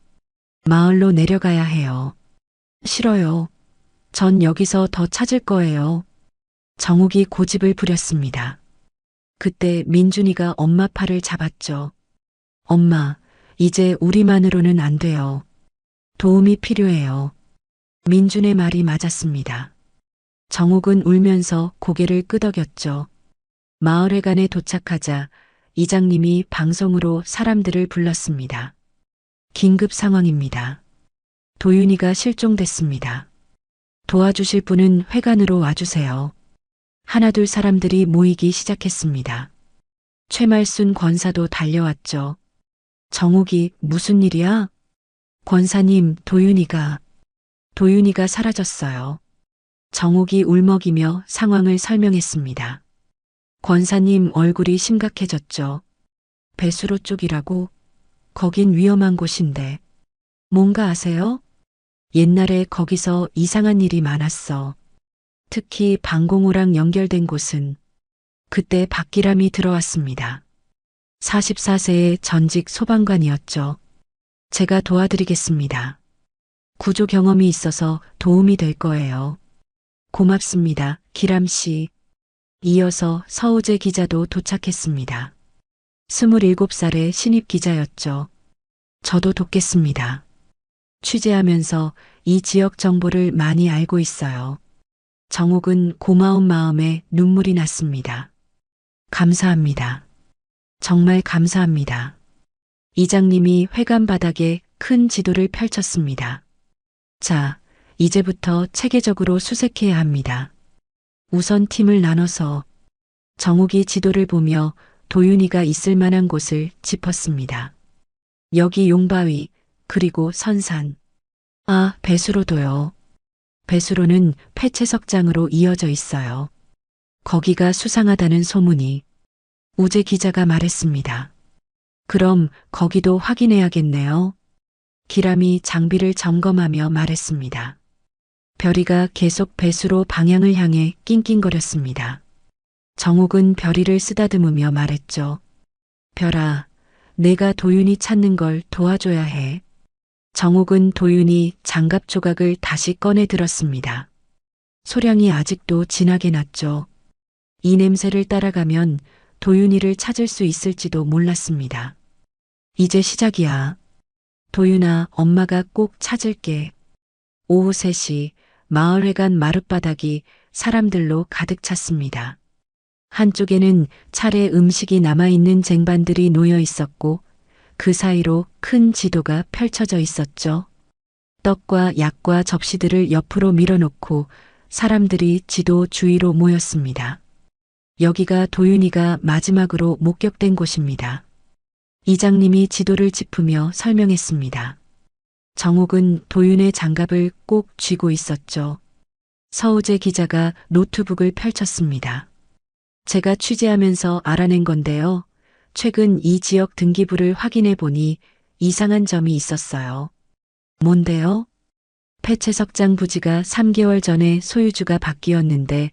마을로 내려가야 해요. 싫어요. 전 여기서 더 찾을 거예요. 정옥이 고집을 부렸습니다. 그때 민준이가 엄마 팔을 잡았죠. 엄마, 이제 우리만으로는 안 돼요. 도움이 필요해요. 민준의 말이 맞았습니다. 정옥은 울면서 고개를 끄덕였죠. 마을회관에 도착하자 이장님이 방송으로 사람들을 불렀습니다. 긴급 상황입니다. 도윤이가 실종됐습니다. 도와주실 분은 회관으로 와주세요. 하나둘 사람들이 모이기 시작했습니다. 최말순 권사도 달려왔죠. 정옥이 무슨 일이야? 권사님, 도윤이가 사라졌어요. 정옥이 울먹이며 상황을 설명했습니다. 권사님 얼굴이 심각해졌죠. 배수로 쪽이라고? 거긴 위험한 곳인데. 뭔가 아세요? 옛날에 거기서 이상한 일이 많았어. 특히 방공호랑 연결된 곳은. 그때 박기람이 들어왔습니다. 44세의 전직 소방관이었죠. 제가 도와드리겠습니다. 구조 경험이 있어서 도움이 될 거예요. 고맙습니다, 기람 씨. 이어서 서우재 기자도 도착했습니다. 27살의 신입 기자였죠. 저도 돕겠습니다. 취재하면서 이 지역 정보를 많이 알고 있어요. 정옥은 고마운 마음에 눈물이 났습니다. 감사합니다. 정말 감사합니다. 이장님이 회관 바닥에 큰 지도를 펼쳤습니다. 자, 이제부터 체계적으로 수색해야 합니다. 우선 팀을 나눠서 정욱이 지도를 보며 도윤이가 있을 만한 곳을 짚었습니다. 여기 용바위, 그리고 선산. 아, 배수로도요. 배수로는 폐채석장으로 이어져 있어요. 거기가 수상하다는 소문이. 우재 기자가 말했습니다. 그럼 거기도 확인해야겠네요. 기람이 장비를 점검하며 말했습니다. 별이가 계속 배수로 방향을 향해 낑낑거렸습니다. 정옥은 별이를 쓰다듬으며 말했죠. 별아, 내가 도윤이 찾는 걸 도와줘야 해. 정옥은 도윤이 장갑 조각을 다시 꺼내 들었습니다. 소량이 아직도 진하게 났죠. 이 냄새를 따라가면 도윤이를 찾을 수 있을지도 몰랐습니다. 이제 시작이야. 도윤아, 엄마가 꼭 찾을게. 오후 3시 마을회관 마룻바닥이 사람들로 가득 찼습니다. 한쪽에는 차례 음식이 남아있는 쟁반들이 놓여 있었고 그 사이로 큰 지도가 펼쳐져 있었죠. 떡과 약과 접시들을 옆으로 밀어놓고 사람들이 지도 주위로 모였습니다. 여기가 도윤이가 마지막으로 목격된 곳입니다. 이장님이 지도를 짚으며 설명했습니다. 정옥은 도윤의 장갑을 꼭 쥐고 있었죠. 서우재 기자가 노트북을 펼쳤습니다. 제가 취재하면서 알아낸 건데요. 최근 이 지역 등기부를 확인해 보니 이상한 점이 있었어요. 뭔데요? 폐채석장 부지가 3개월 전에 소유주가 바뀌었는데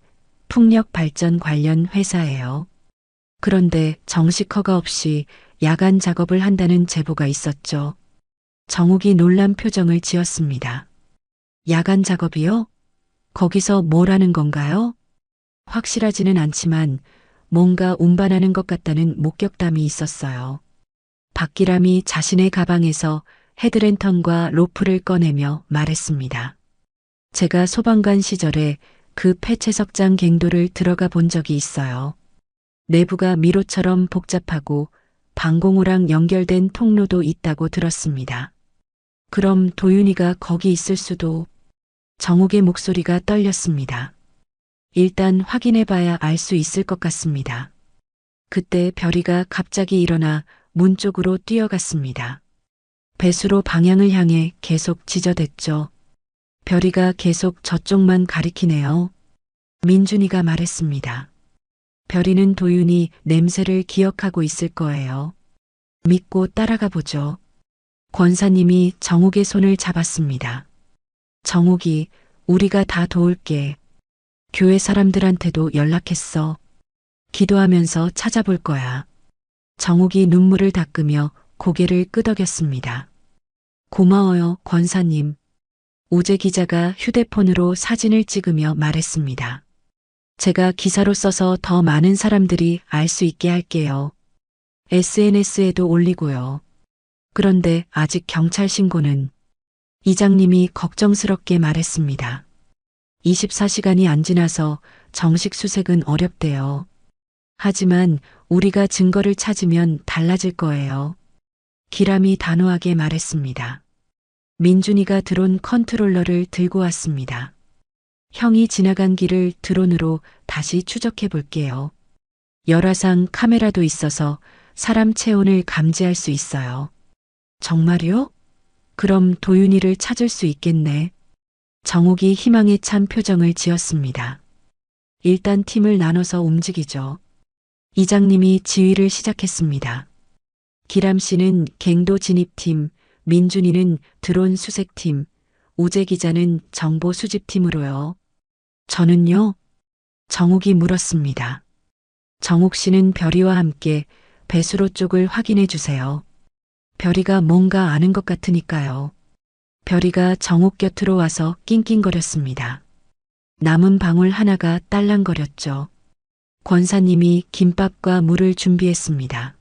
풍력 발전 관련 회사예요. 그런데 정식 허가 없이 야간 작업을 한다는 제보가 있었죠. 정욱이 놀란 표정을 지었습니다. 야간 작업이요? 거기서 뭘 하는 건가요? 확실하지는 않지만 뭔가 운반하는 것 같다는 목격담이 있었어요. 박기람이 자신의 가방에서 헤드랜턴과 로프를 꺼내며 말했습니다. 제가 소방관 시절에 그 폐채석장 갱도를 들어가 본 적이 있어요. 내부가 미로처럼 복잡하고 방공호랑 연결된 통로도 있다고 들었습니다. 그럼 도윤이가 거기 있을 수도. 정욱의 목소리가 떨렸습니다. 일단 확인해봐야 알 수 있을 것 같습니다. 그때 별이가 갑자기 일어나 문 쪽으로 뛰어갔습니다. 배수로 방향을 향해 계속 지저댔죠. 별이가 계속 저쪽만 가리키네요. 민준이가 말했습니다. 별이는 도윤이 냄새를 기억하고 있을 거예요. 믿고 따라가 보죠. 권사님이 정욱의 손을 잡았습니다. 정욱이, 우리가 다 도울게. 교회 사람들한테도 연락했어. 기도하면서 찾아볼 거야. 정욱이 눈물을 닦으며 고개를 끄덕였습니다. 고마워요, 권사님. 우재 기자가 휴대폰으로 사진을 찍으며 말했습니다. 제가 기사로 써서 더 많은 사람들이 알 수 있게 할게요. SNS에도 올리고요. 그런데 아직 경찰 신고는. 이장님이 걱정스럽게 말했습니다. 24시간이 안 지나서 정식 수색은 어렵대요. 하지만 우리가 증거를 찾으면 달라질 거예요. 기람이 단호하게 말했습니다. 민준이가 드론 컨트롤러를 들고 왔습니다. 형이 지나간 길을 드론으로 다시 추적해 볼게요. 열화상 카메라도 있어서 사람 체온을 감지할 수 있어요. 정말요? 그럼 도윤이를 찾을 수 있겠네. 정욱이 희망에 찬 표정을 지었습니다. 일단 팀을 나눠서 움직이죠. 이장님이 지휘를 시작했습니다. 기람 씨는 갱도 진입팀, 민준이는 드론 수색팀, 우재 기자는 정보 수집팀으로요. 저는요? 정욱이 물었습니다. 정욱 씨는 별이와 함께 배수로 쪽을 확인해 주세요. 별이가 뭔가 아는 것 같으니까요. 별이가 정옥 곁으로 와서 낑낑거렸습니다. 남은 방울 하나가 딸랑거렸죠. 권사님이 김밥과 물을 준비했습니다.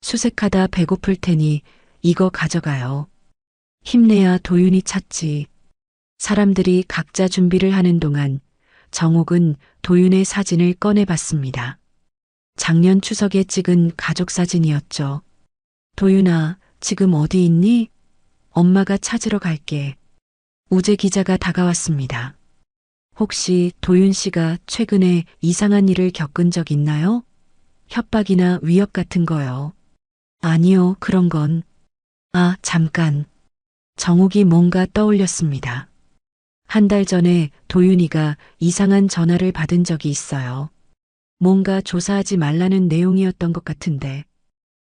수색하다 배고플 테니 이거 가져가요. 힘내야 도윤이 찾지. 사람들이 각자 준비를 하는 동안 정옥은 도윤의 사진을 꺼내봤습니다. 작년 추석에 찍은 가족 사진이었죠. 도윤아, 지금 어디 있니? 엄마가 찾으러 갈게. 우재 기자가 다가왔습니다. 혹시 도윤 씨가 최근에 이상한 일을 겪은 적 있나요? 협박이나 위협 같은 거요. 아니요, 그런 건. 아, 잠깐. 정옥이 뭔가 떠올렸습니다. 한 달 전에 도윤이가 이상한 전화를 받은 적이 있어요. 뭔가 조사하지 말라는 내용이었던 것 같은데.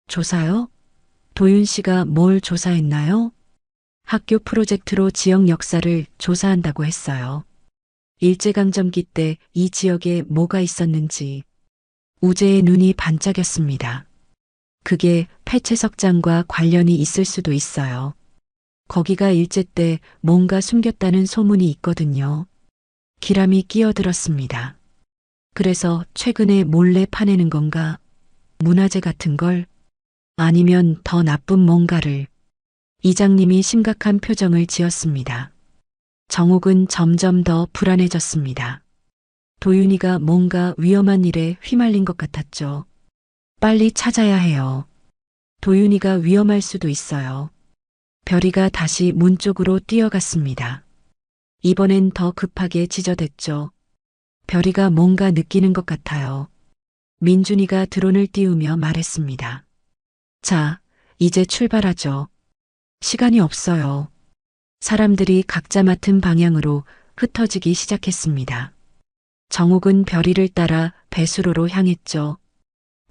조사요? 도윤 씨가 뭘 조사했나요? 학교 프로젝트로 지역 역사를 조사한다고 했어요. 일제강점기 때 이 지역에 뭐가 있었는지. 우재의 눈이 반짝였습니다. 그게 폐채석장과 관련이 있을 수도 있어요. 거기가 일제 때 뭔가 숨겼다는 소문이 있거든요. 기람이 끼어들었습니다. 그래서 최근에 몰래 파내는 건가? 문화재 같은 걸? 아니면 더 나쁜 뭔가를? 이장님이 심각한 표정을 지었습니다. 정옥은 점점 더 불안해졌습니다. 도윤이가 뭔가 위험한 일에 휘말린 것 같았죠. 빨리 찾아야 해요. 도윤이가 위험할 수도 있어요. 별이가 다시 문 쪽으로 뛰어갔습니다. 이번엔 더 급하게 지저댔죠. 별이가 뭔가 느끼는 것 같아요. 민준이가 드론을 띄우며 말했습니다. 자, 이제 출발하죠. 시간이 없어요. 사람들이 각자 맡은 방향으로 흩어지기 시작했습니다. 정옥은 별이를 따라 배수로로 향했죠.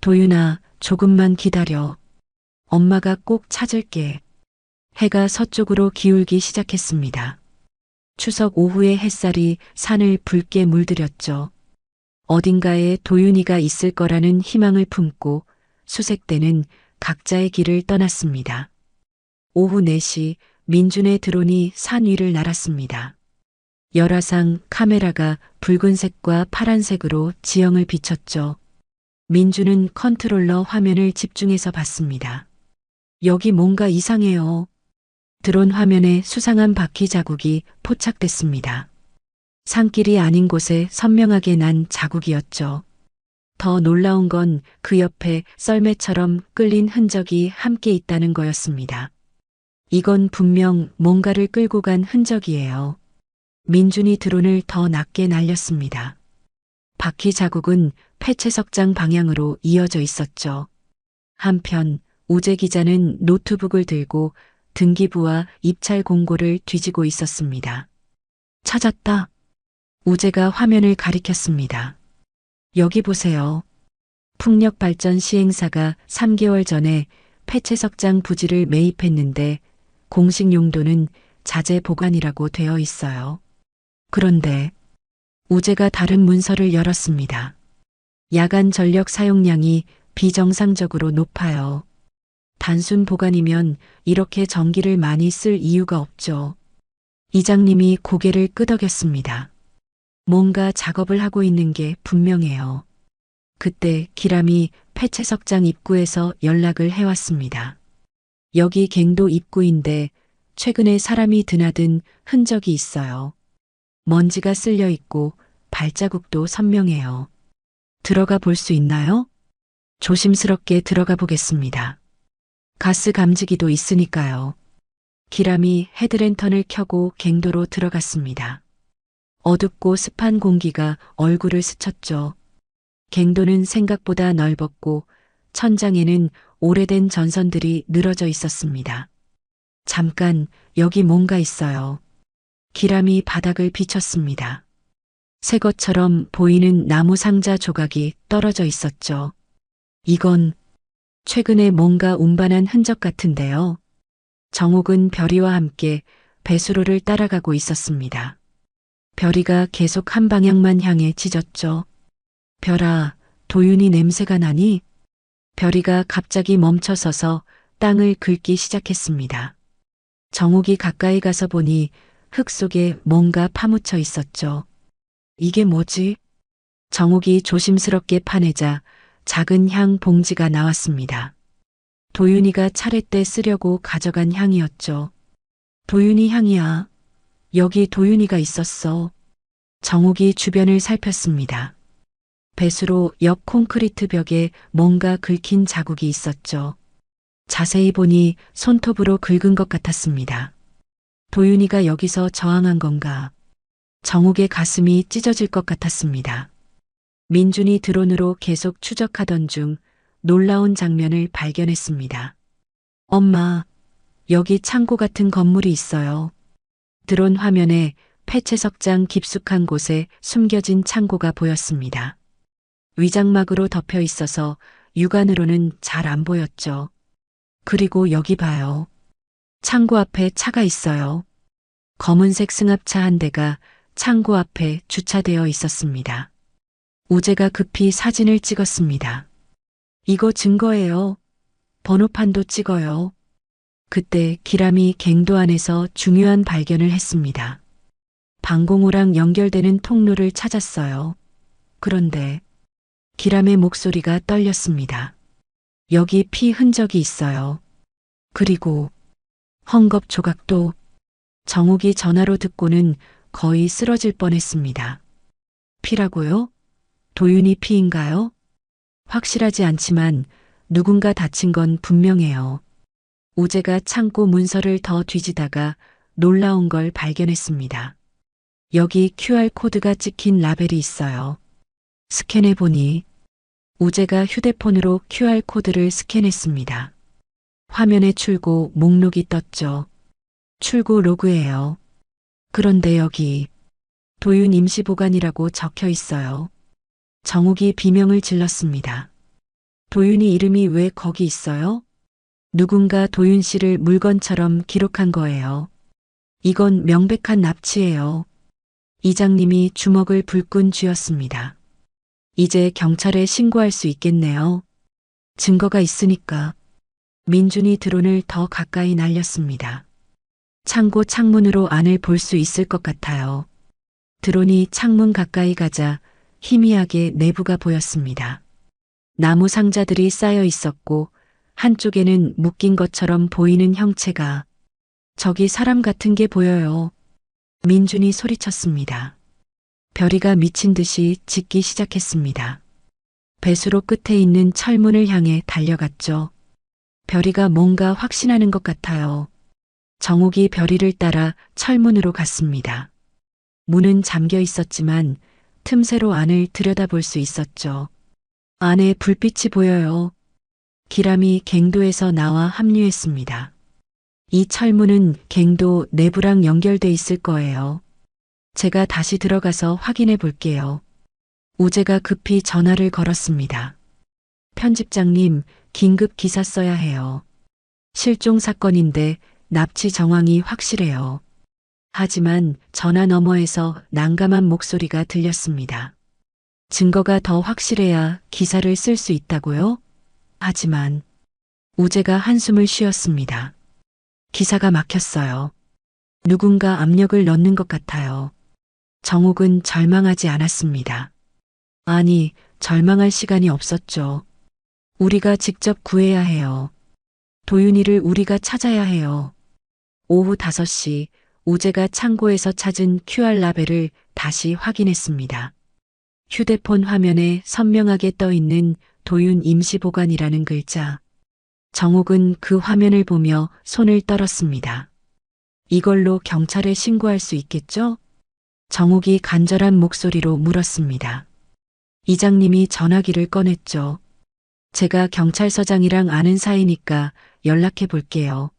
도윤아, 조금만 기다려. 엄마가 꼭 찾을게. 해가 서쪽으로 기울기 시작했습니다. 추석 오후의 햇살이 산을 붉게 물들였죠. 어딘가에 도윤이가 있을 거라는 희망을 품고 수색대는 각자의 길을 떠났습니다. 오후 4시 민준의 드론이 산 위를 날았습니다. 열화상 카메라가 붉은색과 파란색으로 지형을 비췄죠. 민준은 컨트롤러 화면을 집중해서 봤습니다. 여기 뭔가 이상해요. 드론 화면에 수상한 바퀴 자국이 포착됐습니다. 산길이 아닌 곳에 선명하게 난 자국이었죠. 더 놀라운 건 그 옆에 썰매처럼 끌린 흔적이 함께 있다는 거였습니다. 이건 분명 뭔가를 끌고 간 흔적이에요. 민준이 드론을 더 낮게 날렸습니다. 바퀴 자국은 폐채석장 방향으로 이어져 있었죠. 한편 우재 기자는 노트북을 들고 등기부와 입찰 공고를 뒤지고 있었습니다. 찾았다. 우재가 화면을 가리켰습니다. 여기 보세요. 풍력발전 시행사가 3개월 전에 폐채석장 부지를 매입했는데 공식 용도는 자재 보관이라고 되어 있어요. 그런데 우재가 다른 문서를 열었습니다. 야간 전력 사용량이 비정상적으로 높아요. 단순 보관이면 이렇게 전기를 많이 쓸 이유가 없죠. 이장님이 고개를 끄덕였습니다. 뭔가 작업을 하고 있는 게 분명해요. 그때 기람이 폐채석장 입구에서 연락을 해왔습니다. 여기 갱도 입구인데 최근에 사람이 드나든 흔적이 있어요. 먼지가 쓸려 있고 발자국도 선명해요. 들어가 볼 수 있나요? 조심스럽게 들어가 보겠습니다. 가스 감지기도 있으니까요. 기람이 헤드랜턴을 켜고 갱도로 들어갔습니다. 어둡고 습한 공기가 얼굴을 스쳤죠. 갱도는 생각보다 넓었고 천장에는 오래된 전선들이 늘어져 있었습니다. 잠깐, 여기 뭔가 있어요. 기람이 바닥을 비쳤습니다. 새 것처럼 보이는 나무 상자 조각이 떨어져 있었죠. 이건 최근에 뭔가 운반한 흔적 같은데요. 정옥은 별이와 함께 배수로를 따라가고 있었습니다. 별이가 계속 한 방향만 향해 짖었죠. 별아, 도윤이 냄새가 나니? 별이가 갑자기 멈춰서서 땅을 긁기 시작했습니다. 정옥이 가까이 가서 보니 흙 속에 뭔가 파묻혀 있었죠. 이게 뭐지? 정옥이 조심스럽게 파내자 작은 향 봉지가 나왔습니다. 도윤이가 차례때 쓰려고 가져간 향이었죠. 도윤이 향이야. 여기 도윤이가 있었어. 정옥이 주변을 살폈습니다. 배수로 옆 콘크리트 벽에 뭔가 긁힌 자국이 있었죠. 자세히 보니 손톱으로 긁은 것 같았습니다. 도윤이가 여기서 저항한 건가? 정옥의 가슴이 찢어질 것 같았습니다. 민준이 드론으로 계속 추적하던 중 놀라운 장면을 발견했습니다. 엄마, 여기 창고 같은 건물이 있어요. 드론 화면에 폐채석장 깊숙한 곳에 숨겨진 창고가 보였습니다. 위장막으로 덮여 있어서 육안으로는 잘 안 보였죠. 그리고 여기 봐요. 창고 앞에 차가 있어요. 검은색 승합차 한 대가 창고 앞에 주차되어 있었습니다. 우재가 급히 사진을 찍었습니다. 이거 증거예요. 번호판도 찍어요. 그때 기람이 갱도 안에서 중요한 발견을 했습니다. 방공호랑 연결되는 통로를 찾았어요. 그런데 기람의 목소리가 떨렸습니다. 여기 피 흔적이 있어요. 그리고 헝겊 조각도. 정옥이 전화로 듣고는 거의 쓰러질 뻔했습니다. 피라고요? 도윤이 피인가요? 확실하지 않지만 누군가 다친 건 분명해요. 우재가 창고 문서를 더 뒤지다가 놀라운 걸 발견했습니다. 여기 QR코드가 찍힌 라벨이 있어요. 스캔해보니 우재가 휴대폰으로 QR코드를 스캔했습니다. 화면에 출고 목록이 떴죠. 출고 로그예요. 그런데 여기 도윤 임시보관이라고 적혀 있어요. 정옥이 비명을 질렀습니다. 도윤이 이름이 왜 거기 있어요? 누군가 도윤 씨를 물건처럼 기록한 거예요. 이건 명백한 납치예요. 이장님이 주먹을 불끈 쥐었습니다. 이제 경찰에 신고할 수 있겠네요. 증거가 있으니까. 민준이 드론을 더 가까이 날렸습니다. 창고 창문으로 안을 볼 수 있을 것 같아요. 드론이 창문 가까이 가자 희미하게 내부가 보였습니다. 나무 상자들이 쌓여 있었고 한쪽에는 묶인 것처럼 보이는 형체가. 저기 사람 같은 게 보여요. 민준이 소리쳤습니다. 별이가 미친 듯이 짖기 시작했습니다. 배수로 끝에 있는 철문을 향해 달려갔죠. 별이가 뭔가 확신하는 것 같아요. 정옥이 별이를 따라 철문으로 갔습니다. 문은 잠겨 있었지만 틈새로 안을 들여다볼 수 있었죠. 안에 불빛이 보여요. 기람이 갱도에서 나와 합류했습니다. 이 철문은 갱도 내부랑 연결돼 있을 거예요. 제가 다시 들어가서 확인해 볼게요. 우재가 급히 전화를 걸었습니다. 편집장님, 긴급 기사 써야 해요. 실종 사건인데 납치 정황이 확실해요. 하지만 전화 너머에서 난감한 목소리가 들렸습니다. 증거가 더 확실해야 기사를 쓸 수 있다고요? 하지만 우재가 한숨을 쉬었습니다. 기사가 막혔어요. 누군가 압력을 넣는 것 같아요. 정옥은 절망하지 않았습니다. 아니, 절망할 시간이 없었죠. 우리가 직접 구해야 해요. 도윤이를 우리가 찾아야 해요. 오후 5시 우재가 창고에서 찾은 QR 라벨을 다시 확인했습니다. 휴대폰 화면에 선명하게 떠 있는 도윤 임시보관이라는 글자. 정옥은 그 화면을 보며 손을 떨었습니다. 이걸로 경찰에 신고할 수 있겠죠? 정옥이 간절한 목소리로 물었습니다. 이장님이 전화기를 꺼냈죠. 제가 경찰서장이랑 아는 사이니까 연락해 볼게요.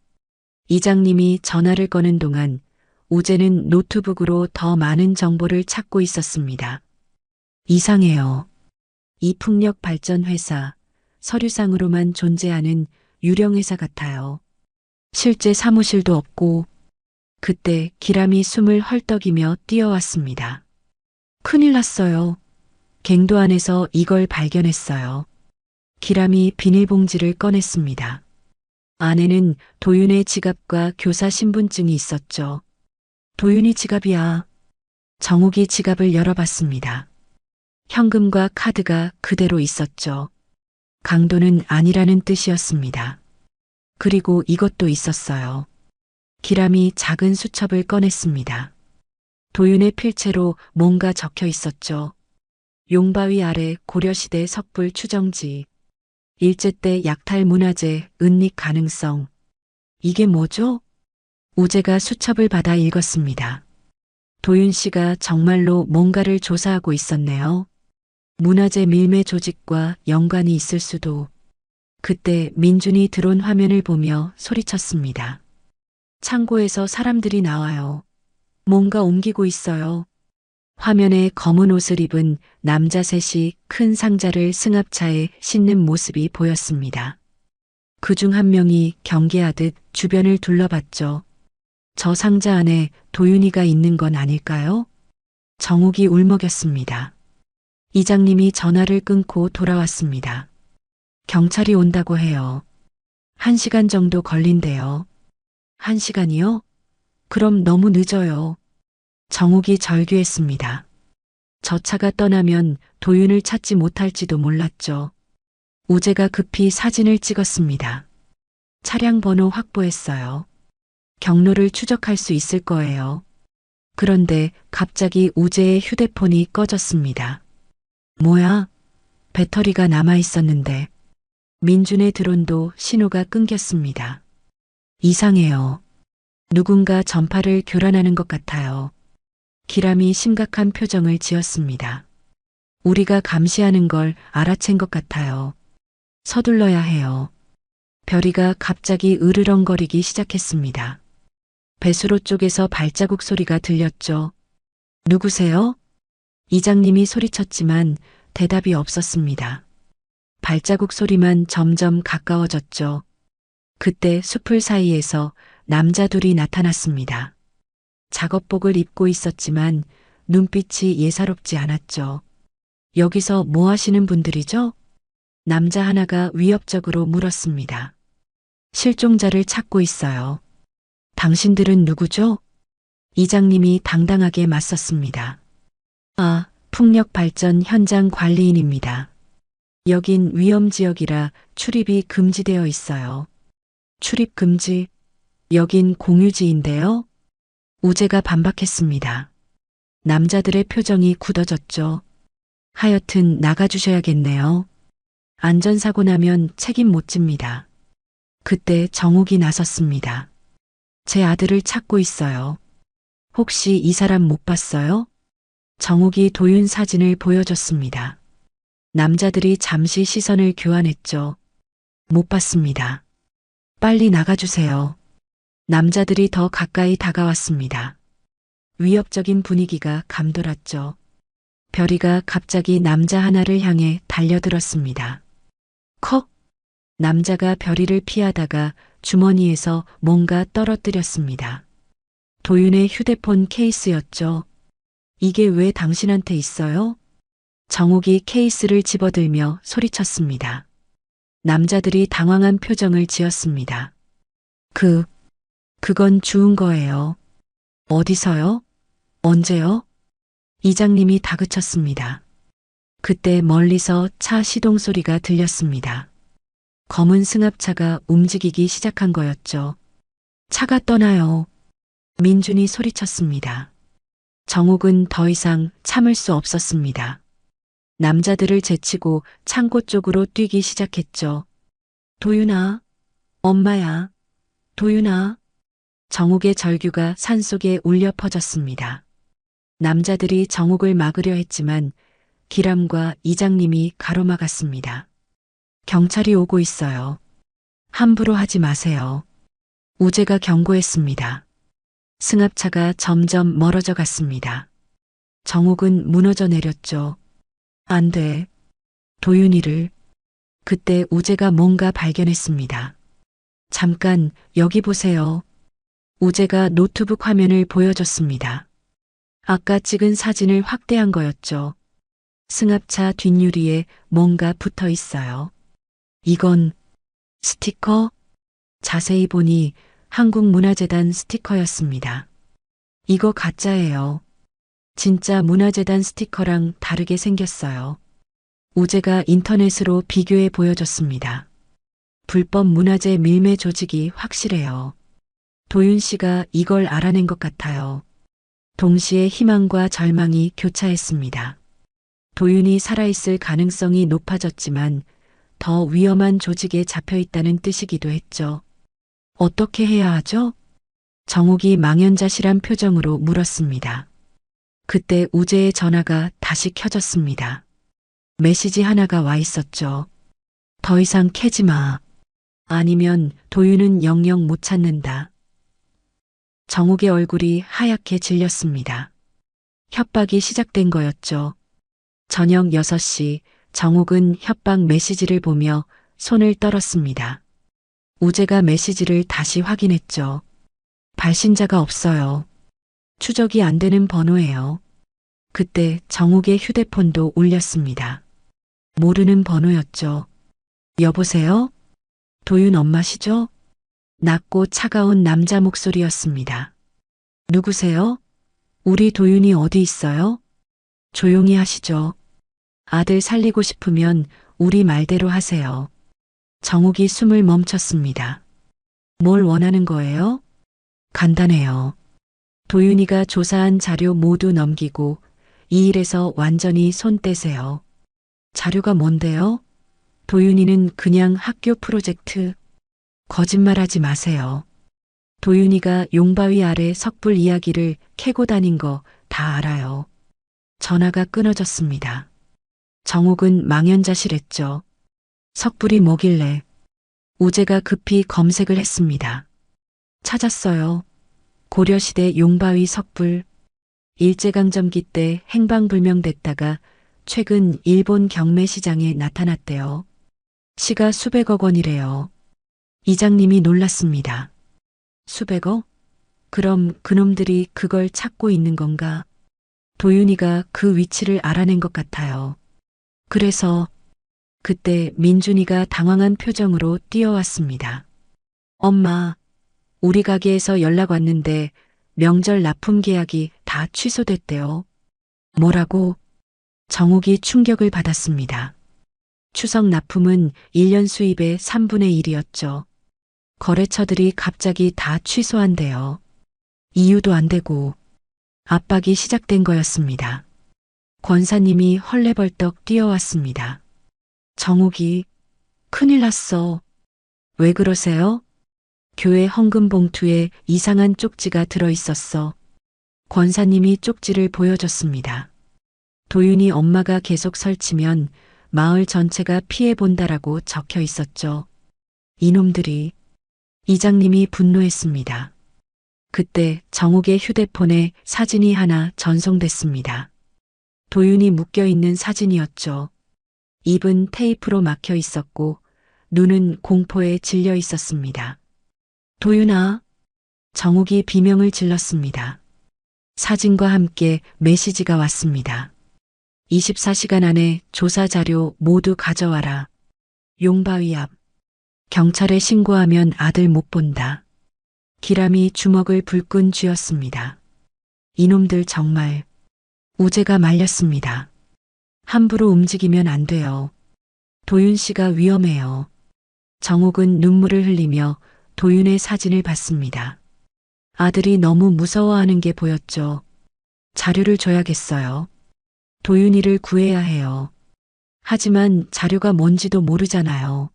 이장님이 전화를 거는 동안 우재는 노트북으로 더 많은 정보를 찾고 있었습니다. 이상해요. 이 풍력 발전 회사, 서류상으로만 존재하는 유령 회사 같아요. 실제 사무실도 없고. 그때 기람이 숨을 헐떡이며 뛰어왔습니다. 큰일 났어요. 갱도 안에서 이걸 발견했어요. 기람이 비닐봉지를 꺼냈습니다. 안에는 도윤의 지갑과 교사 신분증이 있었죠. 도윤이 지갑이야. 정욱이 지갑을 열어봤습니다. 현금과 카드가 그대로 있었죠. 강도는 아니라는 뜻이었습니다. 그리고 이것도 있었어요. 기람이 작은 수첩을 꺼냈습니다. 도윤의 필체로 뭔가 적혀 있었죠. 용바위 아래 고려시대 석불 추정지. 일제 때 약탈 문화재 은닉 가능성. 이게 뭐죠? 우재가 수첩을 받아 읽었습니다. 도윤 씨가 정말로 뭔가를 조사하고 있었네요. 문화재 밀매 조직과 연관이 있을 수도. 그때 민준이 들어온 화면을 보며 소리쳤습니다. 창고에서 사람들이 나와요. 뭔가 옮기고 있어요. 화면에 검은 옷을 입은 남자 셋이 큰 상자를 승합차에 싣는 모습이 보였습니다. 그중 한 명이 경계하듯 주변을 둘러봤죠. 저 상자 안에 도윤이가 있는 건 아닐까요? 정욱이 울먹였습니다. 이장님이 전화를 끊고 돌아왔습니다. 경찰이 온다고 해요. 1시간 정도 걸린대요. 1시간이요? 그럼 너무 늦어요. 정욱이 절규했습니다. 저 차가 떠나면 도윤을 찾지 못할지도 몰랐죠. 우재가 급히 사진을 찍었습니다. 차량 번호 확보했어요. 경로를 추적할 수 있을 거예요. 그런데 갑자기 우재의 휴대폰이 꺼졌습니다. 뭐야? 배터리가 남아 있었는데. 민준의 드론도 신호가 끊겼습니다. 이상해요. 누군가 전파를 교란하는 것 같아요. 기람이 심각한 표정을 지었습니다. 우리가 감시하는 걸 알아챈 것 같아요. 서둘러야 해요. 별이가 갑자기 으르렁거리기 시작했습니다. 배수로 쪽에서 발자국 소리가 들렸죠. 누구세요? 이장님이 소리쳤지만 대답이 없었습니다. 발자국 소리만 점점 가까워졌죠. 그때 숲을 사이에서 남자 둘이 나타났습니다. 작업복을 입고 있었지만 눈빛이 예사롭지 않았죠. 여기서 뭐 하시는 분들이죠? 남자 하나가 위협적으로 물었습니다. 실종자를 찾고 있어요. 당신들은 누구죠? 이장님이 당당하게 맞섰습니다. 아, 풍력 발전 현장 관리인입니다. 여긴 위험지역이라 출입이 금지되어 있어요. 출입 금지? 여긴 공유지인데요? 우재가 반박했습니다. 남자들의 표정이 굳어졌죠. 하여튼 나가주셔야겠네요. 안전사고 나면 책임 못 집니다. 그때 정욱이 나섰습니다. 제 아들을 찾고 있어요. 혹시 이 사람 못 봤어요? 정욱이 도윤 사진을 보여줬습니다. 남자들이 잠시 시선을 교환했죠. 못 봤습니다. 빨리 나가주세요. 남자들이 더 가까이 다가왔습니다. 위협적인 분위기가 감돌았죠. 별이가 갑자기 남자 하나를 향해 달려들었습니다. 컥! 남자가 별이를 피하다가 주머니에서 뭔가 떨어뜨렸습니다. 도윤의 휴대폰 케이스였죠. 이게 왜 당신한테 있어요? 정욱이 케이스를 집어들며 소리쳤습니다. 남자들이 당황한 표정을 지었습니다. 그건 주운 거예요. 어디서요? 언제요? 이장님이 다그쳤습니다. 그때 멀리서 차 시동 소리가 들렸습니다. 검은 승합차가 움직이기 시작한 거였죠. 차가 떠나요. 민준이 소리쳤습니다. 정욱은 더 이상 참을 수 없었습니다. 남자들을 제치고 창고 쪽으로 뛰기 시작했죠. 도윤아, 엄마야, 도윤아. 정욱의 절규가 산속에 울려 퍼졌습니다. 남자들이 정욱을 막으려 했지만 기람과 이장님이 가로막았습니다. 경찰이 오고 있어요. 함부로 하지 마세요. 우재가 경고했습니다. 승합차가 점점 멀어져 갔습니다. 정욱은 무너져 내렸죠. 안 돼. 도윤이를. 그때 우재가 뭔가 발견했습니다. 잠깐 여기 보세요. 우재가 노트북 화면을 보여줬습니다. 아까 찍은 사진을 확대한 거였죠. 승합차 뒷유리에 뭔가 붙어 있어요. 이건 스티커? 자세히 보니 한국문화재단 스티커였습니다. 이거 가짜예요. 진짜 문화재단 스티커랑 다르게 생겼어요. 우재가 인터넷으로 비교해 보여줬습니다. 불법 문화재 밀매 조직이 확실해요. 도윤 씨가 이걸 알아낸 것 같아요. 동시에 희망과 절망이 교차했습니다. 도윤이 살아있을 가능성이 높아졌지만 더 위험한 조직에 잡혀 있다는 뜻이기도 했죠. 어떻게 해야 하죠? 정욱이 망연자실한 표정으로 물었습니다. 그때 우재의 전화가 다시 켜졌습니다. 메시지 하나가 와 있었죠. 더 이상 캐지 마. 아니면 도윤은 영영 못 찾는다. 정욱의 얼굴이 하얗게 질렸습니다. 협박이 시작된 거였죠. 저녁 6시 정욱은 협박 메시지를 보며 손을 떨었습니다. 우재가 메시지를 다시 확인했죠. 발신자가 없어요. 추적이 안 되는 번호예요. 그때 정욱의 휴대폰도 울렸습니다. 모르는 번호였죠. 여보세요? 도윤 엄마시죠? 낮고 차가운 남자 목소리였습니다. 누구세요? 우리 도윤이 어디 있어요? 조용히 하시죠. 아들 살리고 싶으면 우리 말대로 하세요. 정욱이 숨을 멈췄습니다. 뭘 원하는 거예요? 간단해요. 도윤이가 조사한 자료 모두 넘기고 이 일에서 완전히 손 떼세요. 자료가 뭔데요? 도윤이는 그냥 학교 프로젝트. 거짓말하지 마세요. 도윤이가 용바위 아래 석불 이야기를 캐고 다닌 거 다 알아요. 전화가 끊어졌습니다. 정욱은 망연자실했죠. 석불이 뭐길래. 우재가 급히 검색을 했습니다. 찾았어요. 고려시대 용바위 석불. 일제강점기 때 행방불명됐다가 최근 일본 경매시장에 나타났대요. 시가 수백억 원이래요. 이장님이 놀랐습니다. 수백억? 그럼 그놈들이 그걸 찾고 있는 건가? 도윤이가 그 위치를 알아낸 것 같아요. 그래서 그때 민준이가 당황한 표정으로 뛰어왔습니다. 엄마, 우리 가게에서 연락 왔는데 명절 납품 계약이 다 취소됐대요. 뭐라고? 정욱이 충격을 받았습니다. 추석 납품은 1년 수입의 3분의 1이었죠. 거래처들이 갑자기 다 취소한대요. 이유도 안 되고 압박이 시작된 거였습니다. 권사님이 헐레벌떡 뛰어왔습니다. 정욱이 큰일 났어. 왜 그러세요? 교회 헌금 봉투에 이상한 쪽지가 들어있었어. 권사님이 쪽지를 보여줬습니다. 도윤이 엄마가 계속 설치면 마을 전체가 피해본다라고 적혀 있었죠. 이놈들이. 이장님이 분노했습니다. 그때 정욱의 휴대폰에 사진이 하나 전송됐습니다. 도윤이 묶여있는 사진이었죠. 입은 테이프로 막혀 있었고 눈은 공포에 질려 있었습니다. 도윤아. 정욱이 비명을 질렀습니다. 사진과 함께 메시지가 왔습니다. 24시간 안에 조사 자료 모두 가져와라. 용바위 앞. 경찰에 신고하면 아들 못 본다. 기람이 주먹을 불끈 쥐었습니다. 이놈들 정말. 우재가 말렸습니다. 함부로 움직이면 안 돼요. 도윤 씨가 위험해요. 정욱은 눈물을 흘리며 도윤의 사진을 봤습니다. 아들이 너무 무서워하는 게 보였죠. 자료를 줘야겠어요. 도윤이를 구해야 해요. 하지만 자료가 뭔지도 모르잖아요.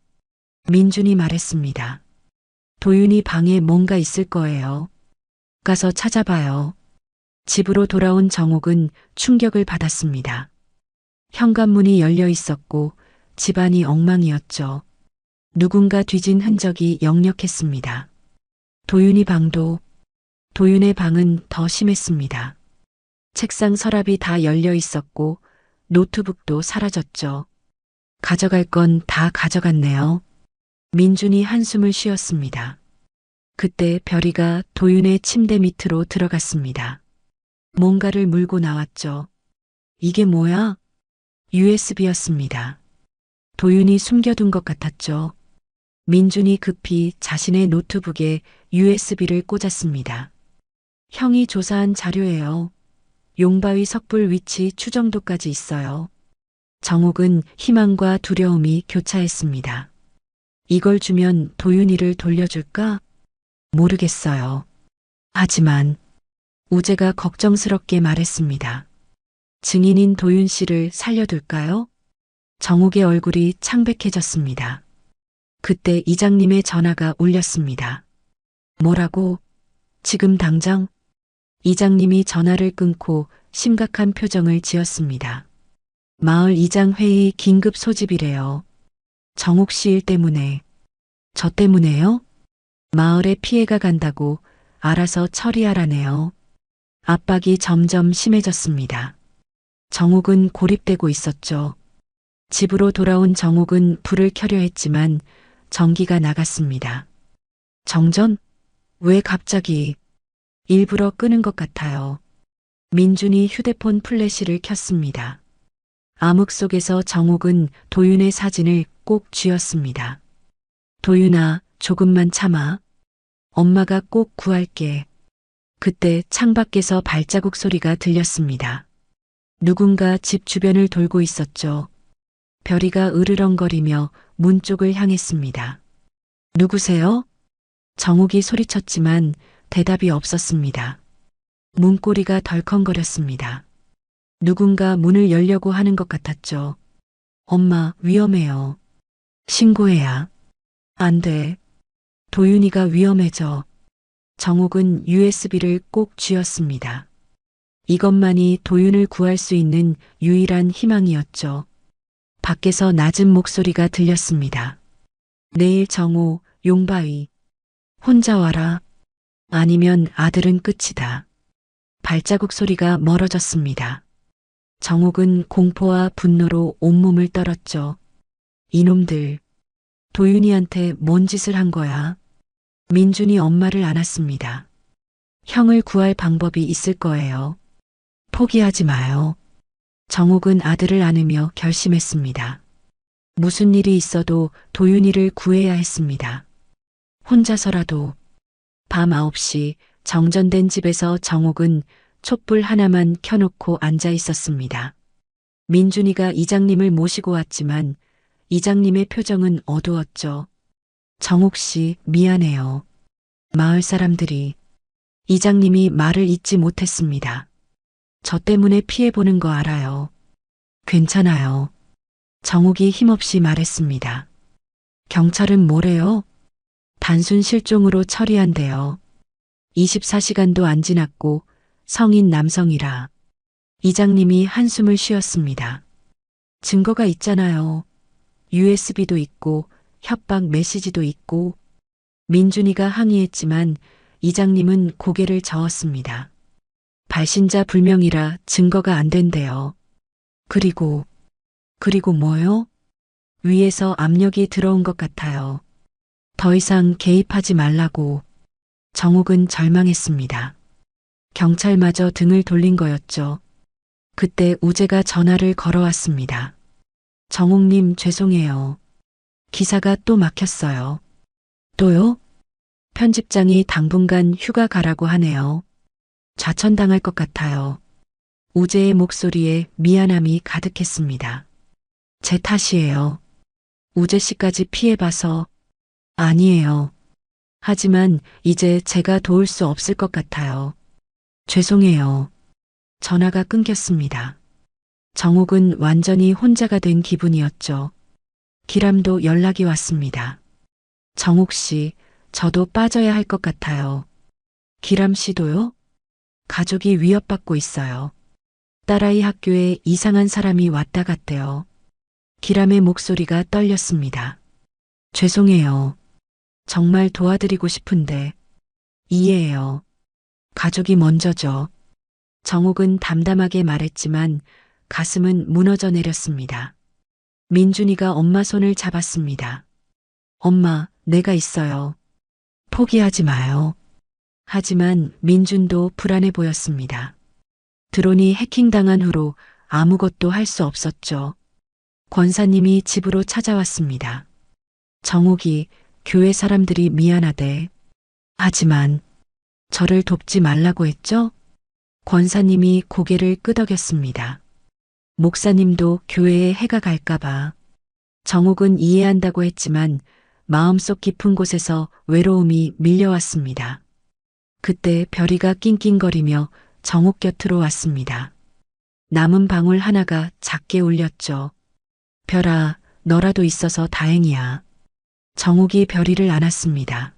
민준이 말했습니다. 도윤이 방에 뭔가 있을 거예요. 가서 찾아봐요. 집으로 돌아온 정욱은 충격을 받았습니다. 현관문이 열려 있었고 집안이 엉망이었죠. 누군가 뒤진 흔적이 역력했습니다. 도윤이 방도. 도윤의 방은 더 심했습니다. 책상 서랍이 다 열려 있었고 노트북도 사라졌죠. 가져갈 건 다 가져갔네요. 민준이 한숨을 쉬었습니다. 그때 별이가 도윤의 침대 밑으로 들어갔습니다. 뭔가를 물고 나왔죠. 이게 뭐야? USB였습니다. 도윤이 숨겨둔 것 같았죠. 민준이 급히 자신의 노트북에 USB를 꽂았습니다. 형이 조사한 자료예요. 용바위 석불 위치 추정도까지 있어요. 정옥은 희망과 두려움이 교차했습니다. 이걸 주면 도윤이를 돌려줄까? 모르겠어요. 하지만 우재가 걱정스럽게 말했습니다. 증인인 도윤 씨를 살려둘까요? 정옥의 얼굴이 창백해졌습니다. 그때 이장님의 전화가 울렸습니다. 뭐라고? 지금 당장? 이장님이 전화를 끊고 심각한 표정을 지었습니다. 마을 이장 회의 긴급 소집이래요. 정옥 씨 일 때문에. 저 때문에요? 마을에 피해가 간다고 알아서 처리하라네요. 압박이 점점 심해졌습니다. 정옥은 고립되고 있었죠. 집으로 돌아온 정옥은 불을 켜려 했지만 전기가 나갔습니다. 정전? 왜 갑자기? 일부러 끄는 것 같아요. 민준이 휴대폰 플래시를 켰습니다. 암흑 속에서 정옥은 도윤의 사진을 꼭 쥐었습니다. 도윤아, 조금만 참아. 엄마가 꼭 구할게. 그때 창밖에서 발자국 소리가 들렸습니다. 누군가 집 주변을 돌고 있었죠. 별이가 으르렁거리며 문 쪽을 향했습니다. 누구세요? 정옥이 소리쳤지만 대답이 없었습니다. 문고리가 덜컹거렸습니다. 누군가 문을 열려고 하는 것 같았죠. 엄마, 위험해요. 신고해야. 안 돼. 도윤이가 위험해져. 정옥은 USB를 꼭 쥐었습니다. 이것만이 도윤을 구할 수 있는 유일한 희망이었죠. 밖에서 낮은 목소리가 들렸습니다. 내일 정오, 용바위. 혼자 와라. 아니면 아들은 끝이다. 발자국 소리가 멀어졌습니다. 정옥은 공포와 분노로 온몸을 떨었죠. 이놈들. 도윤이한테 뭔 짓을 한 거야? 민준이 엄마를 안았습니다. 형을 구할 방법이 있을 거예요. 포기하지 마요. 정옥은 아들을 안으며 결심했습니다. 무슨 일이 있어도 도윤이를 구해야 했습니다. 혼자서라도. 밤 9시 정전된 집에서 정옥은 촛불 하나만 켜놓고 앉아 있었습니다. 민준이가 이장님을 모시고 왔지만 이장님의 표정은 어두웠죠. 정옥 씨, 미안해요. 마을 사람들이. 이장님이 말을 잇지 못했습니다. 저 때문에 피해보는 거 알아요. 괜찮아요. 정옥이 힘없이 말했습니다. 경찰은 뭐래요? 단순 실종으로 처리한대요. 24시간도 안 지났고 성인 남성이라. 이장님이 한숨을 쉬었습니다. 증거가 있잖아요. USB도 있고 협박 메시지도 있고. 민준이가 항의했지만 이장님은 고개를 저었습니다. 발신자 불명이라 증거가 안 된대요. 그리고 뭐요? 위에서 압력이 들어온 것 같아요. 더 이상 개입하지 말라고. 정옥은 절망했습니다. 경찰마저 등을 돌린 거였죠. 그때 우재가 전화를 걸어왔습니다. 정옥님 죄송해요. 기사가 또 막혔어요. 또요? 편집장이 당분간 휴가 가라고 하네요. 좌천당할 것 같아요. 우재의 목소리에 미안함이 가득했습니다. 제 탓이에요. 우재 씨까지 피해봐서. 아니에요. 하지만 이제 제가 도울 수 없을 것 같아요. 죄송해요. 전화가 끊겼습니다. 정옥은 완전히 혼자가 된 기분이었죠. 기람도 연락이 왔습니다. 정옥 씨, 저도 빠져야 할 것 같아요. 기람 씨도요? 가족이 위협받고 있어요. 딸아이 학교에 이상한 사람이 왔다 갔대요. 기람의 목소리가 떨렸습니다. 죄송해요. 정말 도와드리고 싶은데. 이해해요. 가족이 먼저죠. 정옥은 담담하게 말했지만 가슴은 무너져 내렸습니다. 민준이가 엄마 손을 잡았습니다. 엄마, 내가 있어요. 포기하지 마요. 하지만 민준도 불안해 보였습니다. 드론이 해킹당한 후로 아무것도 할 수 없었죠. 권사님이 집으로 찾아왔습니다. 정옥이 교회 사람들이 미안하대. 하지만 저를 돕지 말라고 했죠? 권사님이 고개를 끄덕였습니다. 목사님도 교회에 해가 갈까봐. 정옥은 이해한다고 했지만 마음속 깊은 곳에서 외로움이 밀려왔습니다. 그때 별이가 낑낑거리며 정옥 곁으로 왔습니다. 남은 방울 하나가 작게 울렸죠. 별아, 너라도 있어서 다행이야. 정옥이 별이를 안았습니다.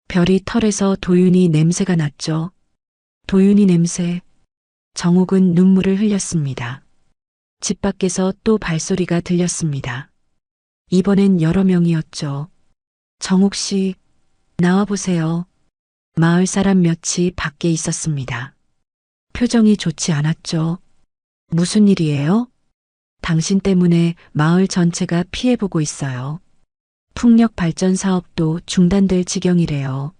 별이 털에서 도윤이 냄새가 났죠. 도윤이 냄새. 정옥은 눈물을 흘렸습니다. 집 밖에서 또 발소리가 들렸습니다. 이번엔 여러 명이었죠. 정옥 씨, 나와보세요. 마을 사람 몇이 밖에 있었습니다. 표정이 좋지 않았죠. 무슨 일이에요? 당신 때문에 마을 전체가 피해보고 있어요. 풍력 발전 사업도 중단될 지경이래요.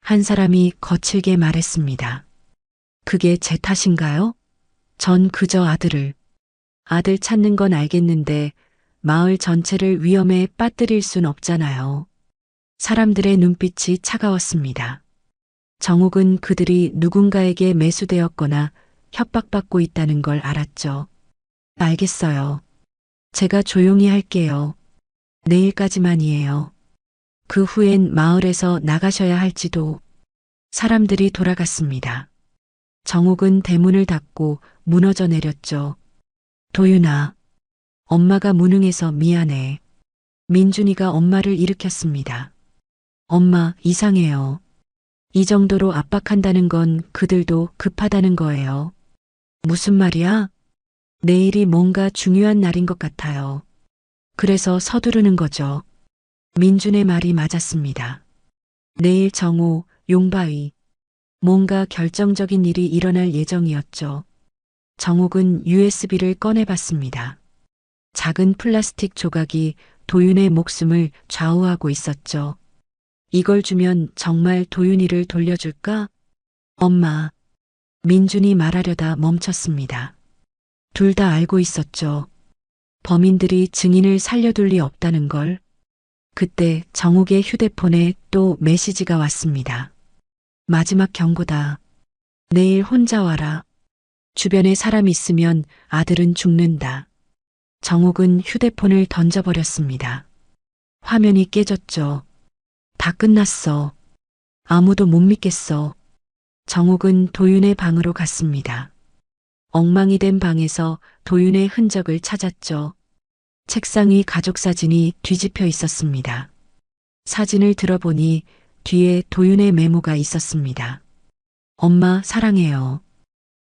한 사람이 거칠게 말했습니다. 그게 제 탓인가요? 전 그저 아들 찾는 건 알겠는데 마을 전체를 위험에 빠뜨릴 순 없잖아요. 사람들의 눈빛이 차가웠습니다. 정옥은 그들이 누군가에게 매수되었거나 협박받고 있다는 걸 알았죠. 알겠어요. 제가 조용히 할게요. 내일까지만이에요. 그 후엔 마을에서 나가셔야 할지도. 사람들이 돌아갔습니다. 정옥은 대문을 닫고 무너져 내렸죠. 도윤아, 엄마가 무능해서 미안해. 민준이가 엄마를 일으켰습니다. 엄마, 이상해요. 이 정도로 압박한다는 건 그들도 급하다는 거예요. 무슨 말이야? 내일이 뭔가 중요한 날인 것 같아요. 그래서 서두르는 거죠. 민준의 말이 맞았습니다. 내일 정오, 용바위. 뭔가 결정적인 일이 일어날 예정이었죠. 정옥은 USB를 꺼내봤습니다. 작은 플라스틱 조각이 도윤의 목숨을 좌우하고 있었죠. 이걸 주면 정말 도윤이를 돌려줄까? 엄마. 민준이 말하려다 멈췄습니다. 둘 다 알고 있었죠. 범인들이 증인을 살려둘 리 없다는 걸. 그때 정옥의 휴대폰에 또 메시지가 왔습니다. 마지막 경고다. 내일 혼자 와라. 주변에 사람 있으면 아들은 죽는다. 정옥은 휴대폰을 던져버렸습니다. 화면이 깨졌죠. 다 끝났어. 아무도 못 믿겠어. 정옥은 도윤의 방으로 갔습니다. 엉망이 된 방에서 도윤의 흔적을 찾았죠. 책상 위 가족 사진이 뒤집혀 있었습니다. 사진을 들어보니 뒤에 도윤의 메모가 있었습니다. 엄마 사랑해요.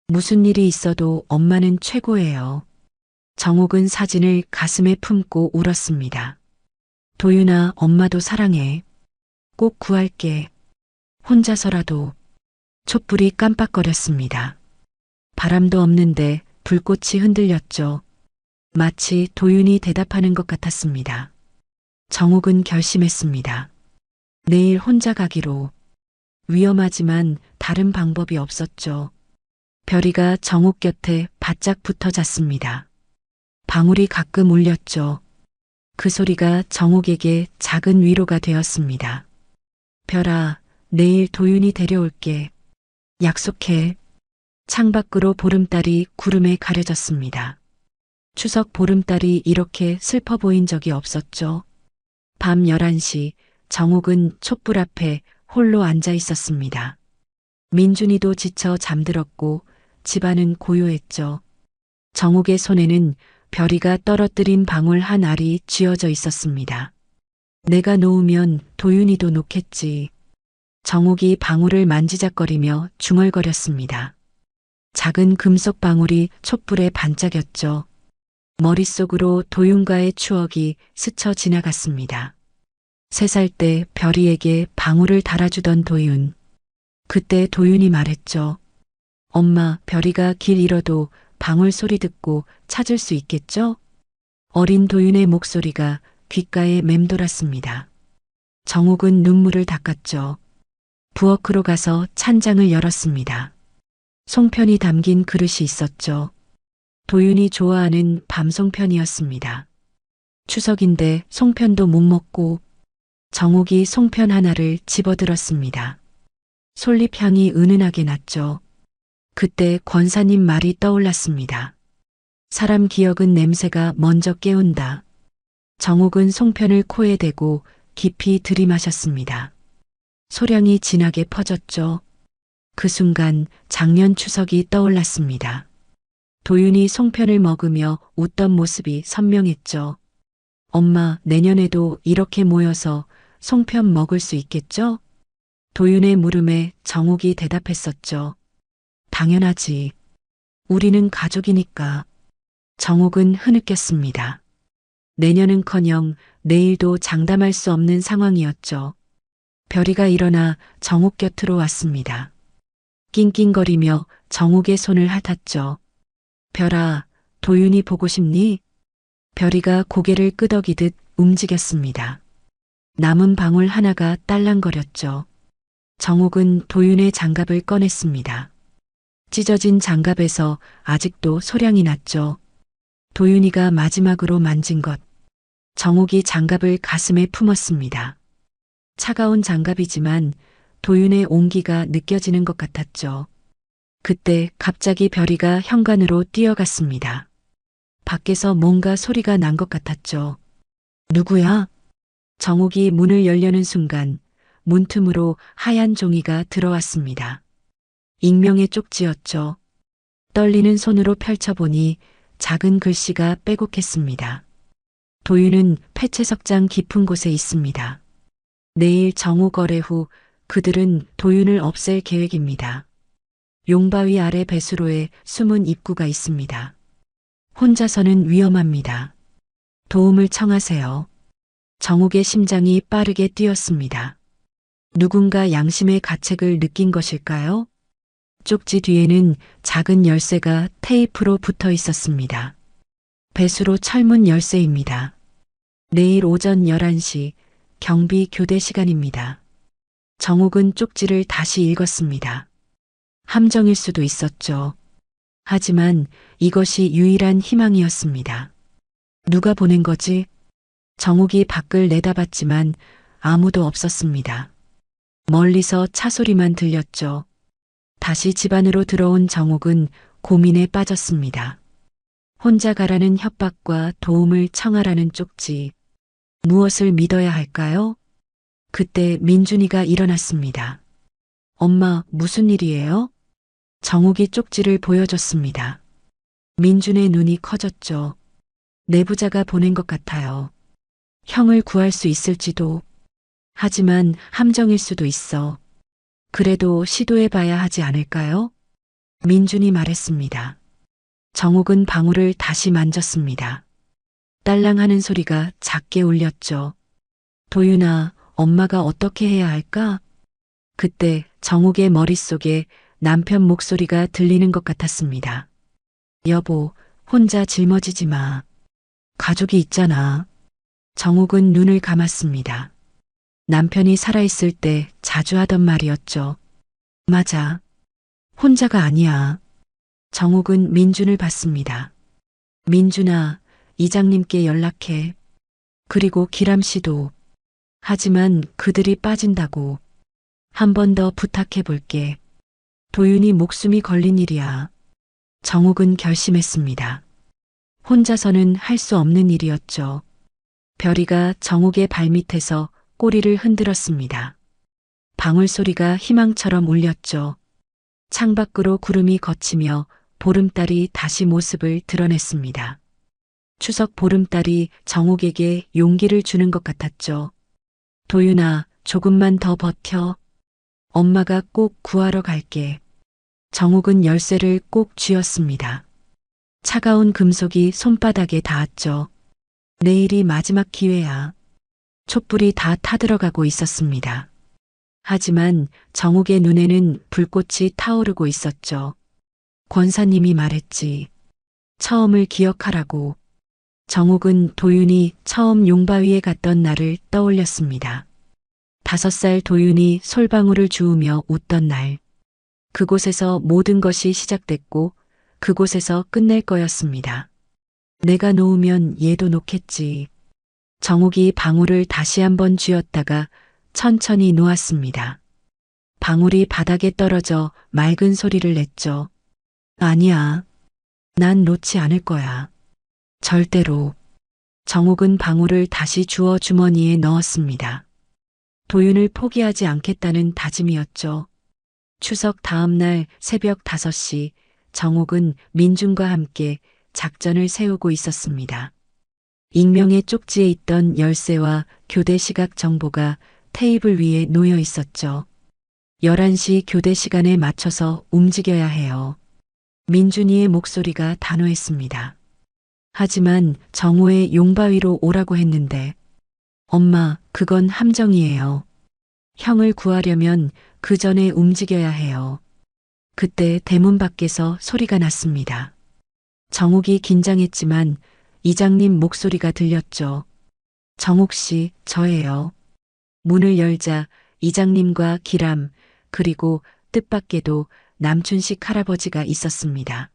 무슨 일이 있어도 엄마는 최고예요. 정옥은 사진을 가슴에 품고 울었습니다. 도윤아, 엄마도 사랑해. 꼭 구할게. 혼자서라도. 촛불이 깜빡거렸습니다. 바람도 없는데 불꽃이 흔들렸죠. 마치 도윤이 대답하는 것 같았습니다. 정옥은 결심했습니다. 내일 혼자 가기로. 위험하지만 다른 방법이 없었죠. 별이가 정옥 곁에 바짝 붙어 잤습니다. 방울이 가끔 울렸죠. 그 소리가 정옥에게 작은 위로가 되었습니다. 별아, 내일 도윤이 데려올게. 약속해. 창밖으로 보름달이 구름에 가려졌습니다. 추석 보름달이 이렇게 슬퍼 보인 적이 없었죠. 밤 11시 정옥은 촛불 앞에 홀로 앉아 있었습니다. 민준이도 지쳐 잠들었고 집안은 고요했죠. 정옥의 손에는 별이가 떨어뜨린 방울 한 알이 쥐어져 있었습니다. 내가 놓으면 도윤이도 놓겠지. 정옥이 방울을 만지작거리며 중얼거렸습니다. 작은 금속 방울이 촛불에 반짝였죠. 머릿속으로 도윤과의 추억이 스쳐 지나갔습니다. 3살 때 별이에게 방울을 달아주던 도윤. 그때 도윤이 말했죠. 엄마, 별이가 길 잃어도 방울 소리 듣고 찾을 수 있겠죠? 어린 도윤의 목소리가 귓가에 맴돌았습니다. 정옥은 눈물을 닦았죠. 부엌으로 가서 찬장을 열었습니다. 송편이 담긴 그릇이 있었죠. 도윤이 좋아하는 밤송편이었습니다. 추석인데 송편도 못 먹고 정옥이 송편 하나를 집어들었습니다. 솔잎향이 은은하게 났죠. 그때 권사님 말이 떠올랐습니다. 사람 기억은 냄새가 먼저 깨운다. 정옥은 송편을 코에 대고 깊이 들이마셨습니다. 소량이 진하게 퍼졌죠. 그 순간 작년 추석이 떠올랐습니다. 도윤이 송편을 먹으며 웃던 모습이 선명했죠. 엄마, 내년에도 이렇게 모여서 송편 먹을 수 있겠죠? 도윤의 물음에 정옥이 대답했었죠. 당연하지. 우리는 가족이니까. 정옥은 흐느꼈습니다. 내년은커녕 내일도 장담할 수 없는 상황이었죠. 별이가 일어나 정옥 곁으로 왔습니다. 낑낑거리며 정옥의 손을 핥았죠. 별아, 도윤이 보고 싶니? 별이가 고개를 끄덕이듯 움직였습니다. 남은 방울 하나가 딸랑거렸죠. 정옥은 도윤의 장갑을 꺼냈습니다. 찢어진 장갑에서 아직도 소량이 났죠. 도윤이가 마지막으로 만진 것. 정옥이 장갑을 가슴에 품었습니다. 차가운 장갑이지만 도윤의 온기가 느껴지는 것 같았죠. 그때 갑자기 별이가 현관으로 뛰어갔습니다. 밖에서 뭔가 소리가 난 것 같았죠. 누구야? 정옥이 문을 열려는 순간 문틈으로 하얀 종이가 들어왔습니다. 익명의 쪽지였죠. 떨리는 손으로 펼쳐보니 작은 글씨가 빼곡했습니다. 도윤은 폐채석장 깊은 곳에 있습니다. 내일 정오 거래 후 그들은 도윤을 없앨 계획입니다. 용바위 아래 배수로에 숨은 입구가 있습니다. 혼자서는 위험합니다. 도움을 청하세요. 정옥의 심장이 빠르게 뛰었습니다. 누군가 양심의 가책을 느낀 것일까요? 쪽지 뒤에는 작은 열쇠가 테이프로 붙어 있었습니다. 배수로 철문 열쇠입니다. 내일 오전 11시 경비 교대 시간입니다. 정옥은 쪽지를 다시 읽었습니다. 함정일 수도 있었죠. 하지만 이것이 유일한 희망이었습니다. 누가 보낸 거지? 정옥이 밖을 내다봤지만 아무도 없었습니다. 멀리서 차 소리만 들렸죠. 다시 집 안으로 들어온 정옥은 고민에 빠졌습니다. 혼자 가라는 협박과 도움을 청하라는 쪽지. 무엇을 믿어야 할까요? 그때 민준이가 일어났습니다. 엄마, 무슨 일이에요? 정옥이 쪽지를 보여줬습니다. 민준의 눈이 커졌죠. 내부자가 보낸 것 같아요. 형을 구할 수 있을지도. 하지만 함정일 수도 있어. 그래도 시도해봐야 하지 않을까요? 민준이 말했습니다. 정옥은 방울을 다시 만졌습니다. 딸랑하는 소리가 작게 울렸죠. 도윤아, 엄마가 어떻게 해야 할까? 그때 정옥의 머릿속에 남편 목소리가 들리는 것 같았습니다. 여보, 혼자 짊어지지 마. 가족이 있잖아. 정옥은 눈을 감았습니다. 남편이 살아있을 때 자주 하던 말이었죠. 맞아. 혼자가 아니야. 정옥은 민준을 봤습니다. 민준아, 이장님께 연락해. 그리고 기람 씨도. 하지만 그들이 빠진다고. 한 번 더 부탁해 볼게. 도윤이 목숨이 걸린 일이야. 정옥은 결심했습니다. 혼자서는 할 수 없는 일이었죠. 별이가 정옥의 발밑에서 꼬리를 흔들었습니다. 방울 소리가 희망처럼 울렸죠. 창밖으로 구름이 걷히며 보름달이 다시 모습을 드러냈습니다. 추석 보름달이 정옥에게 용기를 주는 것 같았죠. 도윤아, 조금만 더 버텨. 엄마가 꼭 구하러 갈게. 정옥은 열쇠를 꼭 쥐었습니다. 차가운 금속이 손바닥에 닿았죠. 내일이 마지막 기회야. 촛불이 다 타들어가고 있었습니다. 하지만 정옥의 눈에는 불꽃이 타오르고 있었죠. 권사님이 말했지. 처음을 기억하라고. 정옥은 도윤이 처음 용바위에 갔던 날을 떠올렸습니다. 5살 도윤이 솔방울을 주우며 웃던 날. 그곳에서 모든 것이 시작됐고 그곳에서 끝낼 거였습니다. 내가 놓으면 얘도 놓겠지. 정욱이 방울을 다시 한번 쥐었다가 천천히 놓았습니다. 방울이 바닥에 떨어져 맑은 소리를 냈죠. 아니야. 난 놓지 않을 거야. 절대로. 정욱은 방울을 다시 주워 주머니에 넣었습니다. 도윤을 포기하지 않겠다는 다짐이었죠. 추석 다음 날 새벽 5시 정욱은 민준과 함께 작전을 세우고 있었습니다. 익명의 쪽지에 있던 열쇠와 교대 시각 정보가 테이블 위에 놓여 있었죠. 11시 교대 시간에 맞춰서 움직여야 해요. 민준이의 목소리가 단호했습니다. 하지만 정호의 용바위로 오라고 했는데 엄마, 그건 함정이에요. 형을 구하려면 그 전에 움직여야 해요. 그때 대문 밖에서 소리가 났습니다. 정욱이 긴장했지만 이장님 목소리가 들렸죠. 정욱 씨, 저예요. 문을 열자 이장님과 기람, 그리고 뜻밖에도 남춘식 할아버지가 있었습니다.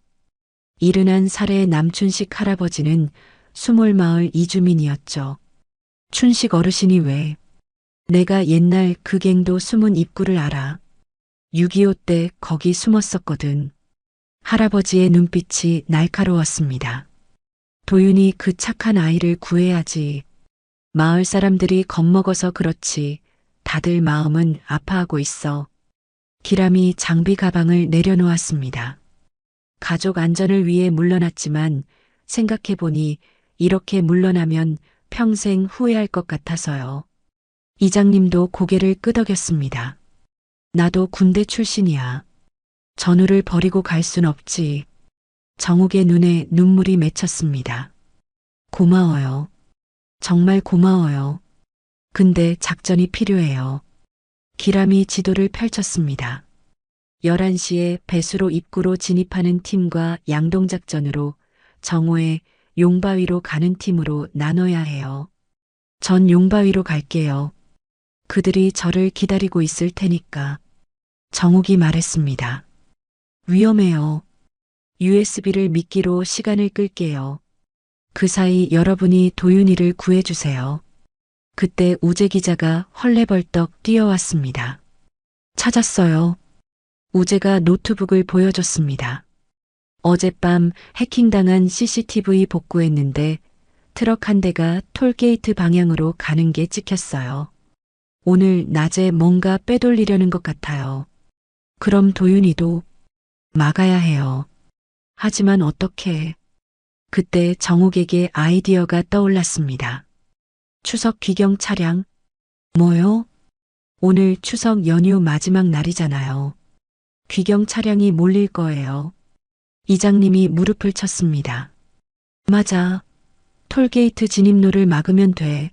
71살의 남춘식 할아버지는 수몰마을 이주민이었죠. 춘식 어르신이 왜? 내가 옛날 그 갱도 숨은 입구를 알아. 6.25 때 거기 숨었었거든. 할아버지의 눈빛이 날카로웠습니다. 도윤이 그 착한 아이를 구해야지. 마을 사람들이 겁먹어서 그렇지. 다들 마음은 아파하고 있어. 기람이 장비 가방을 내려놓았습니다. 가족 안전을 위해 물러났지만 생각해보니 이렇게 물러나면 평생 후회할 것 같아서요. 이장님도 고개를 끄덕였습니다. 나도 군대 출신이야. 전우를 버리고 갈 순 없지. 정욱의 눈에 눈물이 맺혔습니다. 고마워요. 정말 고마워요. 근데 작전이 필요해요. 기람이 지도를 펼쳤습니다. 11시에 배수로 입구로 진입하는 팀과 양동작전으로 정오에 용바위로 가는 팀으로 나눠야 해요. 전 용바위로 갈게요. 그들이 저를 기다리고 있을 테니까. 정욱이 말했습니다. 위험해요. USB를 미끼로 시간을 끌게요. 그 사이 여러분이 도윤이를 구해주세요. 그때 우재 기자가 헐레벌떡 뛰어왔습니다. 찾았어요. 우재가 노트북을 보여줬습니다. 어젯밤 해킹당한 CCTV 복구했는데 트럭 한 대가 톨게이트 방향으로 가는 게 찍혔어요. 오늘 낮에 뭔가 빼돌리려는 것 같아요. 그럼 도윤이도 막아야 해요. 하지만 어떻게? 그때 정욱에게 아이디어가 떠올랐습니다. 추석 귀경 차량? 뭐요? 오늘 추석 연휴 마지막 날이잖아요. 귀경 차량이 몰릴 거예요. 이장님이 무릎을 쳤습니다. 맞아. 톨게이트 진입로를 막으면 돼.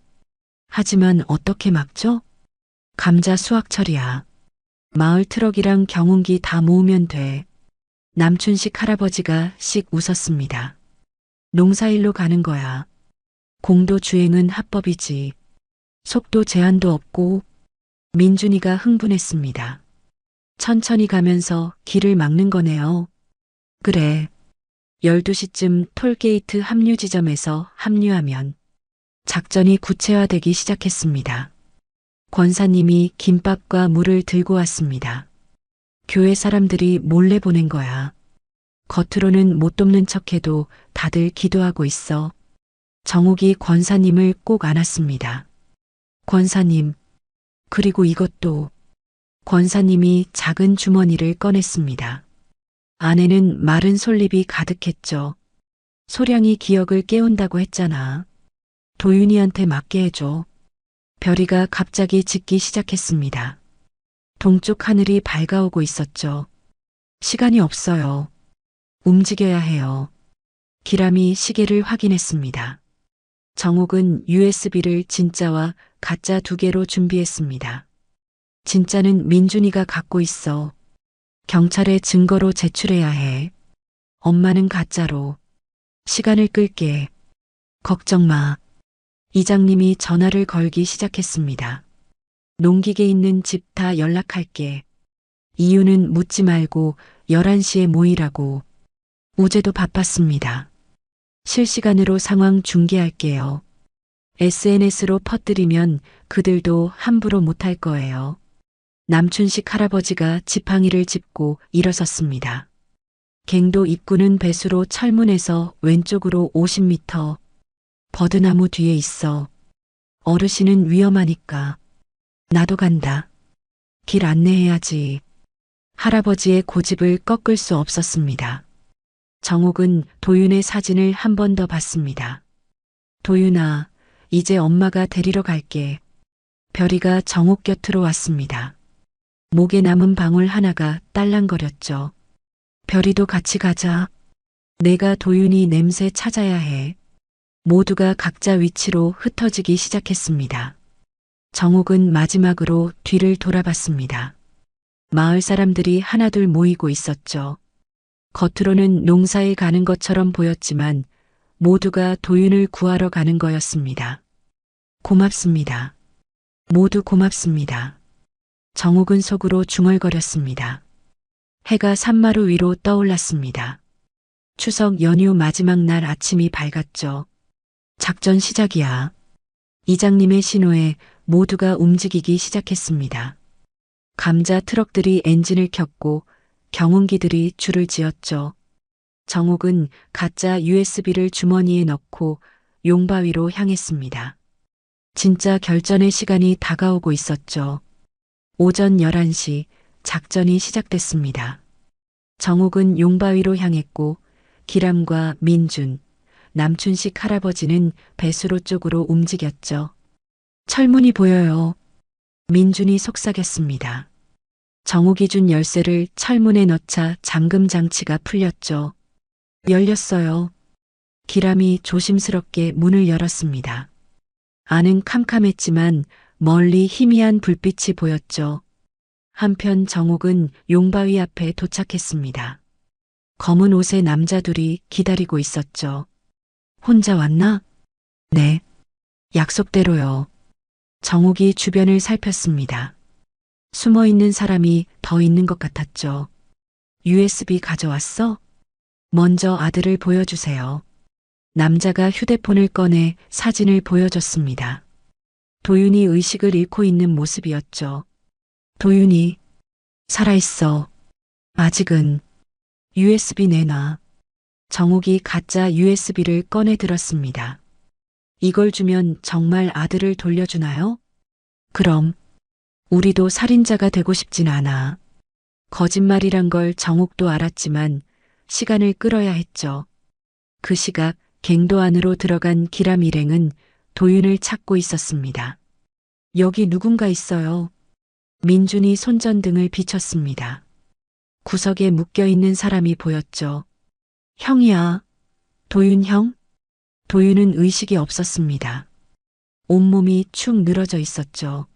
하지만 어떻게 막죠? 감자 수확철이야. 마을 트럭이랑 경운기 다 모으면 돼. 남춘식 할아버지가 씩 웃었습니다. 농사일로 가는 거야. 공도 주행은 합법이지. 속도 제한도 없고. 민준이가 흥분했습니다. 천천히 가면서 길을 막는 거네요. 그래. 12시쯤 톨게이트 합류 지점에서 합류하면 작전이 구체화되기 시작했습니다. 권사님이 김밥과 물을 들고 왔습니다. 교회 사람들이 몰래 보낸 거야. 겉으로는 못 돕는 척해도 다들 기도하고 있어. 정욱이 권사님을 꼭 안았습니다. 권사님, 그리고 이것도. 권사님이 작은 주머니를 꺼냈습니다. 안에는 마른 솔잎이 가득했죠. 소량이 기억을 깨운다고 했잖아. 도윤이한테 맡게 해줘. 별이가 갑자기 짖기 시작했습니다. 동쪽 하늘이 밝아오고 있었죠. 시간이 없어요. 움직여야 해요. 기람이 시계를 확인했습니다. 정욱은 USB를 진짜와 가짜 2개로 준비했습니다. 진짜는 민준이가 갖고 있어. 경찰에 증거로 제출해야 해. 엄마는 가짜로. 시간을 끌게. 걱정 마. 이장님이 전화를 걸기 시작했습니다. 농기계 있는 집 다 연락할게. 이유는 묻지 말고 11시에 모이라고. 우재도 바빴습니다. 실시간으로 상황 중계할게요. SNS로 퍼뜨리면 그들도 함부로 못할 거예요. 남춘식 할아버지가 지팡이를 짚고 일어섰습니다. 갱도 입구는 배수로 철문에서 왼쪽으로 50m. 버드나무 뒤에 있어. 어르신은 위험하니까. 나도 간다. 길 안내해야지. 할아버지의 고집을 꺾을 수 없었습니다. 정옥은 도윤의 사진을 한 번 더 봤습니다. 도윤아, 이제 엄마가 데리러 갈게. 별이가 정옥 곁으로 왔습니다. 목에 남은 방울 하나가 딸랑거렸죠. 별이도 같이 가자. 내가 도윤이 냄새 찾아야 해. 모두가 각자 위치로 흩어지기 시작했습니다. 정옥은 마지막으로 뒤를 돌아봤습니다. 마을 사람들이 하나둘 모이고 있었죠. 겉으로는 농사에 가는 것처럼 보였지만 모두가 도윤을 구하러 가는 거였습니다. 고맙습니다. 모두 고맙습니다. 정옥은 속으로 중얼거렸습니다. 해가 산마루 위로 떠올랐습니다. 추석 연휴 마지막 날 아침이 밝았죠. 작전 시작이야. 이장님의 신호에 모두가 움직이기 시작했습니다. 감자 트럭들이 엔진을 켰고 경운기들이 줄을 지었죠. 정옥은 가짜 USB를 주머니에 넣고 용바위로 향했습니다. 진짜 결전의 시간이 다가오고 있었죠. 오전 11시 작전이 시작됐습니다. 정옥은 용바위로 향했고 기람과 민준, 남춘식 할아버지는 배수로 쪽으로 움직였죠. 철문이 보여요. 민준이 속삭였습니다. 정옥이 준 열쇠를 철문에 넣자 잠금 장치가 풀렸죠. 열렸어요. 기람이 조심스럽게 문을 열었습니다. 안은 캄캄했지만 멀리 희미한 불빛이 보였죠. 한편 정옥은 용바위 앞에 도착했습니다. 검은 옷의 남자 둘이 기다리고 있었죠. 혼자 왔나? 네. 약속대로요. 정옥이 주변을 살폈습니다. 숨어 있는 사람이 더 있는 것 같았죠. USB 가져왔어? 먼저 아들을 보여주세요. 남자가 휴대폰을 꺼내 사진을 보여줬습니다. 도윤이 의식을 잃고 있는 모습이었죠. 도윤이 살아있어. 아직은. USB 내놔. 정옥이 가짜 USB를 꺼내 들었습니다. 이걸 주면 정말 아들을 돌려주나요? 그럼 우리도 살인자가 되고 싶진 않아. 거짓말이란 걸 정옥도 알았지만 시간을 끌어야 했죠. 그 시각 갱도 안으로 들어간 기람 일행은 도윤을 찾고 있었습니다. 여기 누군가 있어요. 민준이 손전등을 비췄습니다. 구석에 묶여있는 사람이 보였죠. 형이야. 도윤 형? 도윤은 의식이 없었습니다. 온몸이 축 늘어져 있었죠.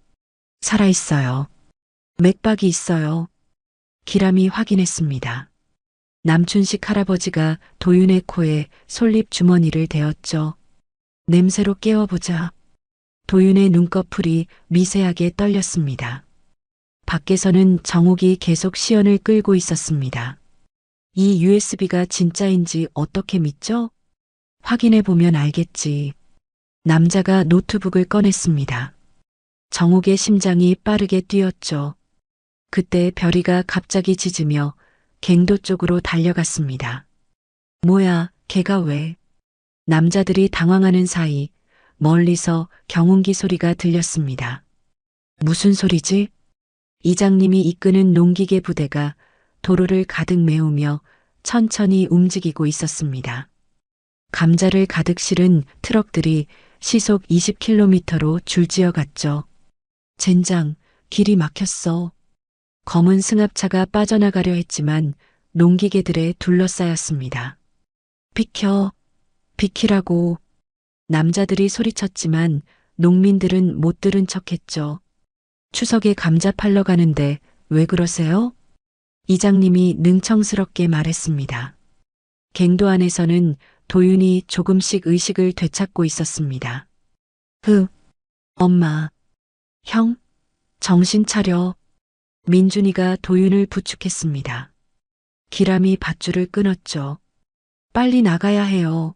살아있어요. 맥박이 있어요. 기람이 확인했습니다. 남춘식 할아버지가 도윤의 코에 솔잎 주머니를 대었죠. 냄새로 깨워보자. 도윤의 눈꺼풀이 미세하게 떨렸습니다. 밖에서는 정옥이 계속 시연을 끌고 있었습니다. 이 USB가 진짜인지 어떻게 믿죠? 확인해보면 알겠지. 남자가 노트북을 꺼냈습니다. 정옥의 심장이 빠르게 뛰었죠. 그때 별이가 갑자기 짖으며 갱도 쪽으로 달려갔습니다. 뭐야, 걔가 왜? 남자들이 당황하는 사이 멀리서 경운기 소리가 들렸습니다. 무슨 소리지? 이장님이 이끄는 농기계 부대가 도로를 가득 메우며 천천히 움직이고 있었습니다. 감자를 가득 실은 트럭들이 시속 20km로 줄지어 갔죠. 젠장, 길이 막혔어. 검은 승합차가 빠져나가려 했지만 농기계들에 둘러싸였습니다. 비켜, 비키라고. 남자들이 소리쳤지만 농민들은 못 들은 척했죠. 추석에 감자 팔러 가는데 왜 그러세요? 이장님이 능청스럽게 말했습니다. 갱도 안에서는 도윤이 조금씩 의식을 되찾고 있었습니다. 엄마, 형, 정신 차려. 민준이가 도윤을 부축했습니다. 기람이 밧줄을 끊었죠. 빨리 나가야 해요.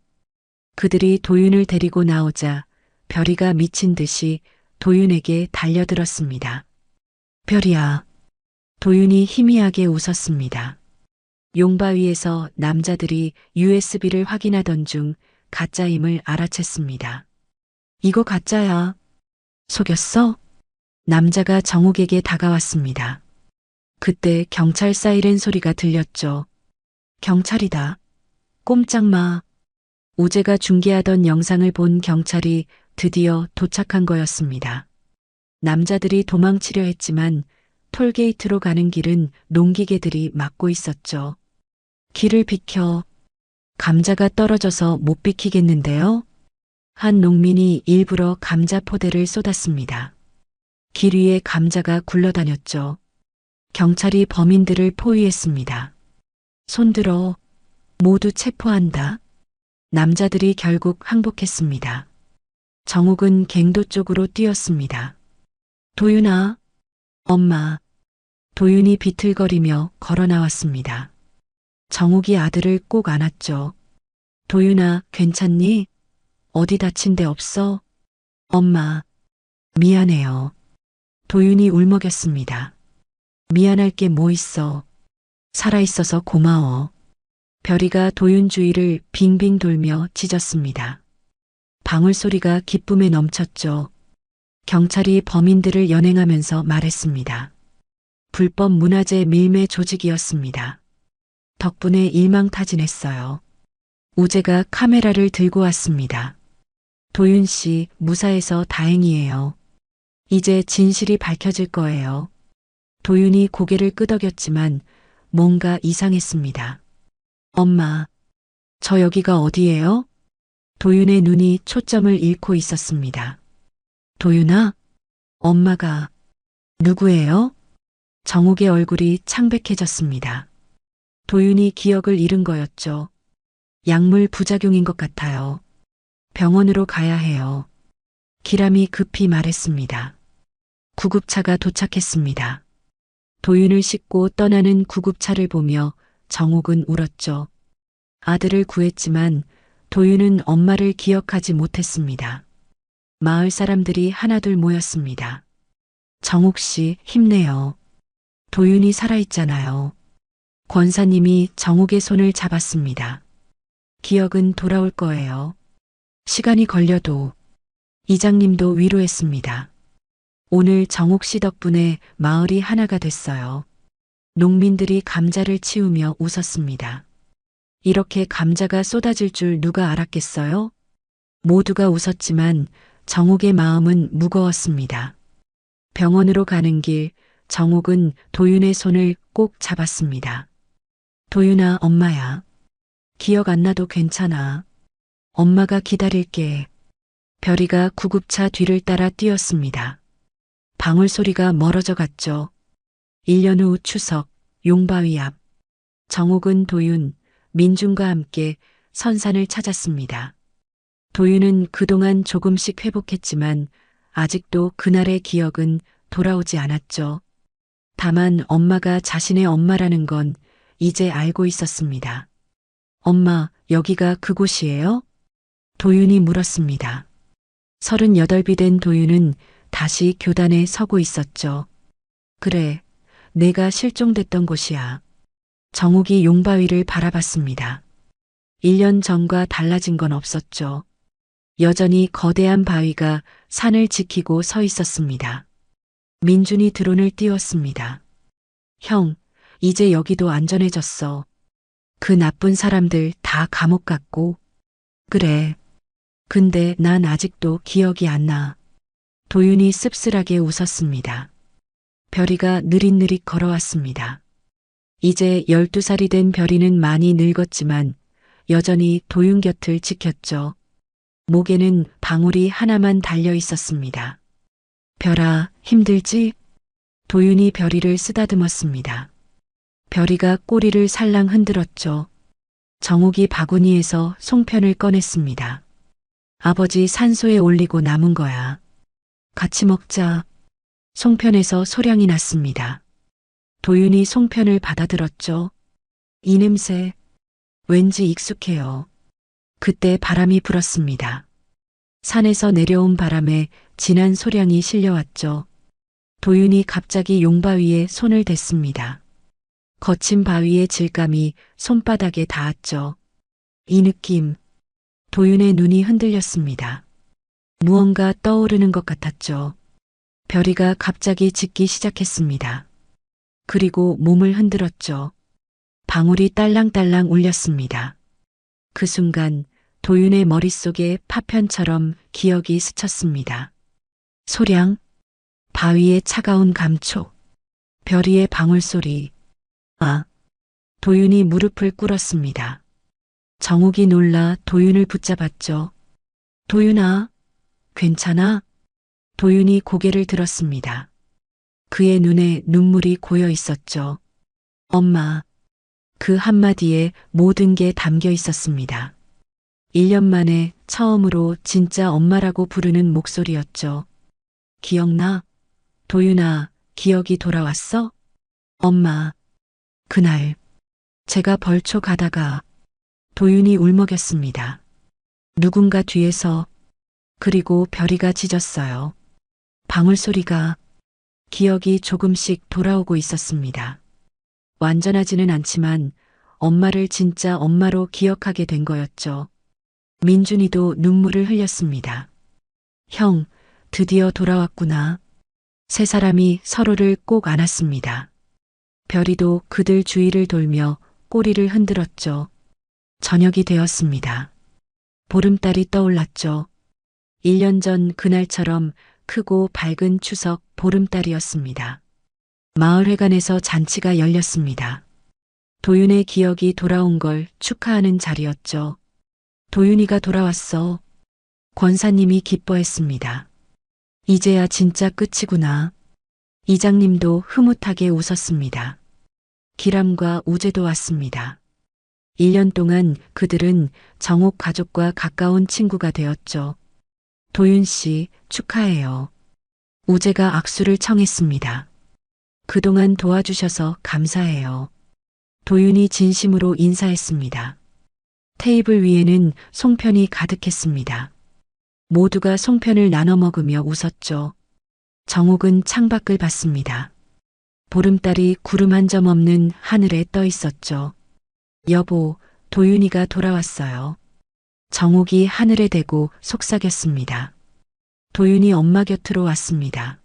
그들이 도윤을 데리고 나오자 별이가 미친 듯이 도윤에게 달려들었습니다. 별이야. 도윤이 희미하게 웃었습니다. 용바위에서 남자들이 USB를 확인하던 중 가짜임을 알아챘습니다. 이거 가짜야. 속였어? 남자가 정욱에게 다가왔습니다. 그때 경찰 사이렌 소리가 들렸죠. 경찰이다. 꼼짝 마. 우재가 중계하던 영상을 본 경찰이 드디어 도착한 거였습니다. 남자들이 도망치려 했지만 톨게이트로 가는 길은 농기계들이 막고 있었죠. 길을 비켜. 감자가 떨어져서 못 비키겠는데요? 한 농민이 일부러 감자 포대를 쏟았습니다. 길 위에 감자가 굴러다녔죠. 경찰이 범인들을 포위했습니다. 손들어. 모두 체포한다. 남자들이 결국 항복했습니다. 정욱은 갱도 쪽으로 뛰었습니다. 도윤아. 엄마. 도윤이 비틀거리며 걸어 나왔습니다. 정욱이 아들을 꼭 안았죠. 도윤아, 괜찮니? 어디 다친 데 없어? 엄마. 미안해요. 도윤이 울먹였습니다. 미안할 게 뭐 있어. 살아있어서 고마워. 별이가 도윤 주위를 빙빙 돌며 짖었습니다. 방울소리가 기쁨에 넘쳤죠. 경찰이 범인들을 연행하면서 말했습니다. 불법 문화재 밀매 조직이었습니다. 덕분에 일망타진했어요. 우재가 카메라를 들고 왔습니다. 도윤 씨, 무사해서 다행이에요. 이제 진실이 밝혀질 거예요. 도윤이 고개를 끄덕였지만 뭔가 이상했습니다. 엄마, 저 여기가 어디예요? 도윤의 눈이 초점을 잃고 있었습니다. 도윤아, 엄마가 누구예요? 정욱의 얼굴이 창백해졌습니다. 도윤이 기억을 잃은 거였죠. 약물 부작용인 것 같아요. 병원으로 가야 해요. 기람이 급히 말했습니다. 구급차가 도착했습니다. 도윤을 싣고 떠나는 구급차를 보며 정욱은 울었죠. 아들을 구했지만 도윤은 엄마를 기억하지 못했습니다. 마을 사람들이 하나둘 모였습니다. 정욱 씨, 힘내요. 도윤이 살아있잖아요. 권사님이 정욱의 손을 잡았습니다. 기억은 돌아올 거예요. 시간이 걸려도. 이장님도 위로했습니다. 오늘 정욱 씨 덕분에 마을이 하나가 됐어요. 농민들이 감자를 치우며 웃었습니다. 이렇게 감자가 쏟아질 줄 누가 알았겠어요? 모두가 웃었지만 정욱의 마음은 무거웠습니다. 병원으로 가는 길, 정욱은 도윤의 손을 꼭 잡았습니다. 도윤아, 엄마야. 기억 안 나도 괜찮아. 엄마가 기다릴게. 별이가 구급차 뒤를 따라 뛰었습니다. 방울소리가 멀어져 갔죠. 1년 후 추석, 용바위 앞. 정욱은 도윤, 민준과 함께 선산을 찾았습니다. 도윤은 그동안 조금씩 회복했지만 아직도 그날의 기억은 돌아오지 않았죠. 다만 엄마가 자신의 엄마라는 건 이제 알고 있었습니다. 엄마, 여기가 그곳이에요? 도윤이 물었습니다. 38이 된 도윤은 다시 교단에 서고 있었죠. 그래, 내가 실종됐던 곳이야. 정욱이 용바위를 바라봤습니다. 1년 전과 달라진 건 없었죠. 여전히 거대한 바위가 산을 지키고 서 있었습니다. 민준이 드론을 띄웠습니다. 형, 이제 여기도 안전해졌어. 그 나쁜 사람들 다 감옥 갔고. 그래. 근데 난 아직도 기억이 안 나. 도윤이 씁쓸하게 웃었습니다. 별이가 느릿느릿 걸어왔습니다. 이제 12살이 된 별이는 많이 늙었지만 여전히 도윤 곁을 지켰죠. 목에는 방울이 하나만 달려 있었습니다. 별아, 힘들지? 도윤이 별이를 쓰다듬었습니다. 별이가 꼬리를 살랑 흔들었죠. 정욱이 바구니에서 송편을 꺼냈습니다. 아버지 산소에 올리고 남은 거야. 같이 먹자. 송편에서 소량이 났습니다. 도윤이 송편을 받아들었죠. 이 냄새, 왠지 익숙해요. 그때 바람이 불었습니다. 산에서 내려온 바람에 진한 소량이 실려왔죠. 도윤이 갑자기 용바위에 손을 댔습니다. 거친 바위의 질감이 손바닥에 닿았죠. 이 느낌, 도윤의 눈이 흔들렸습니다. 무언가 떠오르는 것 같았죠. 별이가 갑자기 짖기 시작했습니다. 그리고 몸을 흔들었죠. 방울이 딸랑딸랑 울렸습니다. 그 순간 도윤의 머릿속에 파편처럼 기억이 스쳤습니다. 소량, 바위의 차가운 감촉, 별이의 방울소리. 아, 도윤이 무릎을 꿇었습니다. 정욱이 놀라 도윤을 붙잡았죠. 도윤아, 괜찮아? 도윤이 고개를 들었습니다. 그의 눈에 눈물이 고여 있었죠. 엄마. 그 한마디에 모든 게 담겨 있었습니다. 1년 만에 처음으로 진짜 엄마라고 부르는 목소리였죠. 기억나? 도윤아, 기억이 돌아왔어? 엄마. 그날, 제가 벌초 가다가 도윤이 울먹였습니다. 누군가 뒤에서, 그리고 별이가 짖었어요. 방울소리가, 기억이 조금씩 돌아오고 있었습니다. 완전하지는 않지만 엄마를 진짜 엄마로 기억하게 된 거였죠. 민준이도 눈물을 흘렸습니다. 형, 드디어 돌아왔구나. 세 사람이 서로를 꼭 안았습니다. 별이도 그들 주위를 돌며 꼬리를 흔들었죠. 저녁이 되었습니다. 보름달이 떠올랐죠. 1년 전 그날처럼 크고 밝은 추석 보름달이었습니다. 마을회관에서 잔치가 열렸습니다. 도윤의 기억이 돌아온 걸 축하하는 자리였죠. 도윤이가 돌아왔어. 권사님이 기뻐했습니다. 이제야 진짜 끝이구나. 이장님도 흐뭇하게 웃었습니다. 기람과 우재도 왔습니다. 1년 동안 그들은 정옥 가족과 가까운 친구가 되었죠. 도윤 씨, 축하해요. 우재가 악수를 청했습니다. 그동안 도와주셔서 감사해요. 도윤이 진심으로 인사했습니다. 테이블 위에는 송편이 가득했습니다. 모두가 송편을 나눠 먹으며 웃었죠. 정옥은 창밖을 봤습니다. 보름달이 구름 한 점 없는 하늘에 떠 있었죠. 여보, 도윤이가 돌아왔어요. 정옥이 하늘에 대고 속삭였습니다. 도윤이 엄마 곁으로 왔습니다.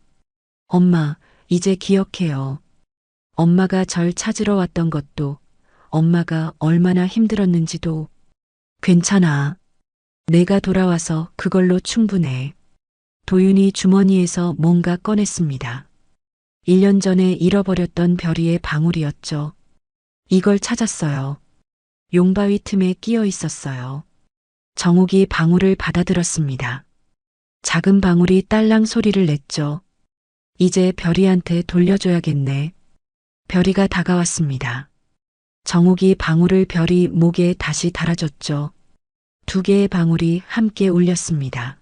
엄마, 이제 기억해요. 엄마가 절 찾으러 왔던 것도, 엄마가 얼마나 힘들었는지도. 괜찮아. 내가 돌아와서 그걸로 충분해. 도윤이 주머니에서 뭔가 꺼냈습니다. 1년 전에 잃어버렸던 별이의 방울이었죠. 이걸 찾았어요. 용바위 틈에 끼어 있었어요. 정욱이 방울을 받아들었습니다. 작은 방울이 딸랑 소리를 냈죠. 이제 별이한테 돌려줘야겠네. 별이가 다가왔습니다. 정욱이 방울을 별이 목에 다시 달아줬죠. 2개의 방울이 함께 울렸습니다.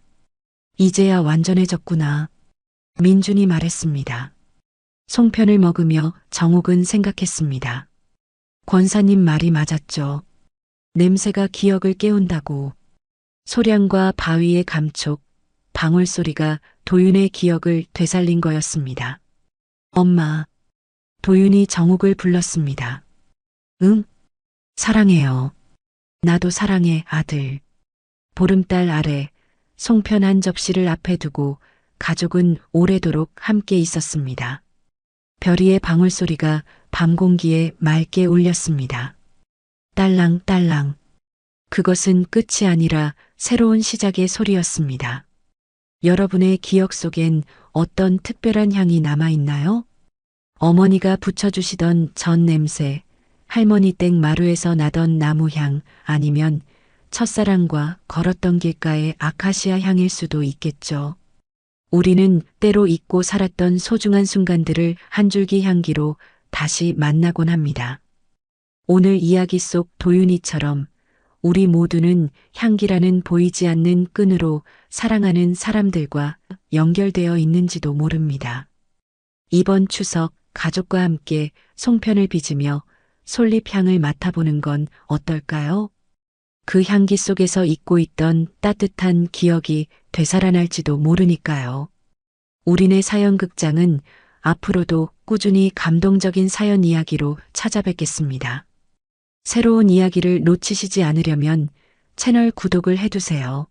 이제야 완전해졌구나. 민준이 말했습니다. 송편을 먹으며 정욱은 생각했습니다. 권사님 말이 맞았죠. 냄새가 기억을 깨운다고. 소량과 바위의 감촉, 방울 소리가 도윤의 기억을 되살린 거였습니다. 엄마. 도윤이 정욱을 불렀습니다. 응? 사랑해요. 나도 사랑해, 아들. 보름달 아래 송편 한 접시를 앞에 두고 가족은 오래도록 함께 있었습니다. 별이의 방울소리가 밤 공기에 맑게 울렸습니다. 딸랑딸랑. 그것은 끝이 아니라 새로운 시작의 소리였습니다. 여러분의 기억 속엔 어떤 특별한 향이 남아있나요? 어머니가 붙여주시던 전 냄새, 할머니 댁 마루에서 나던 나무향, 아니면 첫사랑과 걸었던 길가의 아카시아 향일 수도 있겠죠. 우리는 때로 잊고 살았던 소중한 순간들을 한 줄기 향기로 다시 만나곤 합니다. 오늘 이야기 속 도윤이처럼 우리 모두는 향기라는 보이지 않는 끈으로 사랑하는 사람들과 연결되어 있는지도 모릅니다. 이번 추석 가족과 함께 송편을 빚으며 솔잎향을 맡아보는 건 어떨까요? 그 향기 속에서 잊고 있던 따뜻한 기억이 되살아날지도 모르니까요. 우리네 사연극장은 앞으로도 꾸준히 감동적인 사연 이야기로 찾아뵙겠습니다. 새로운 이야기를 놓치시지 않으려면 채널 구독을 해두세요.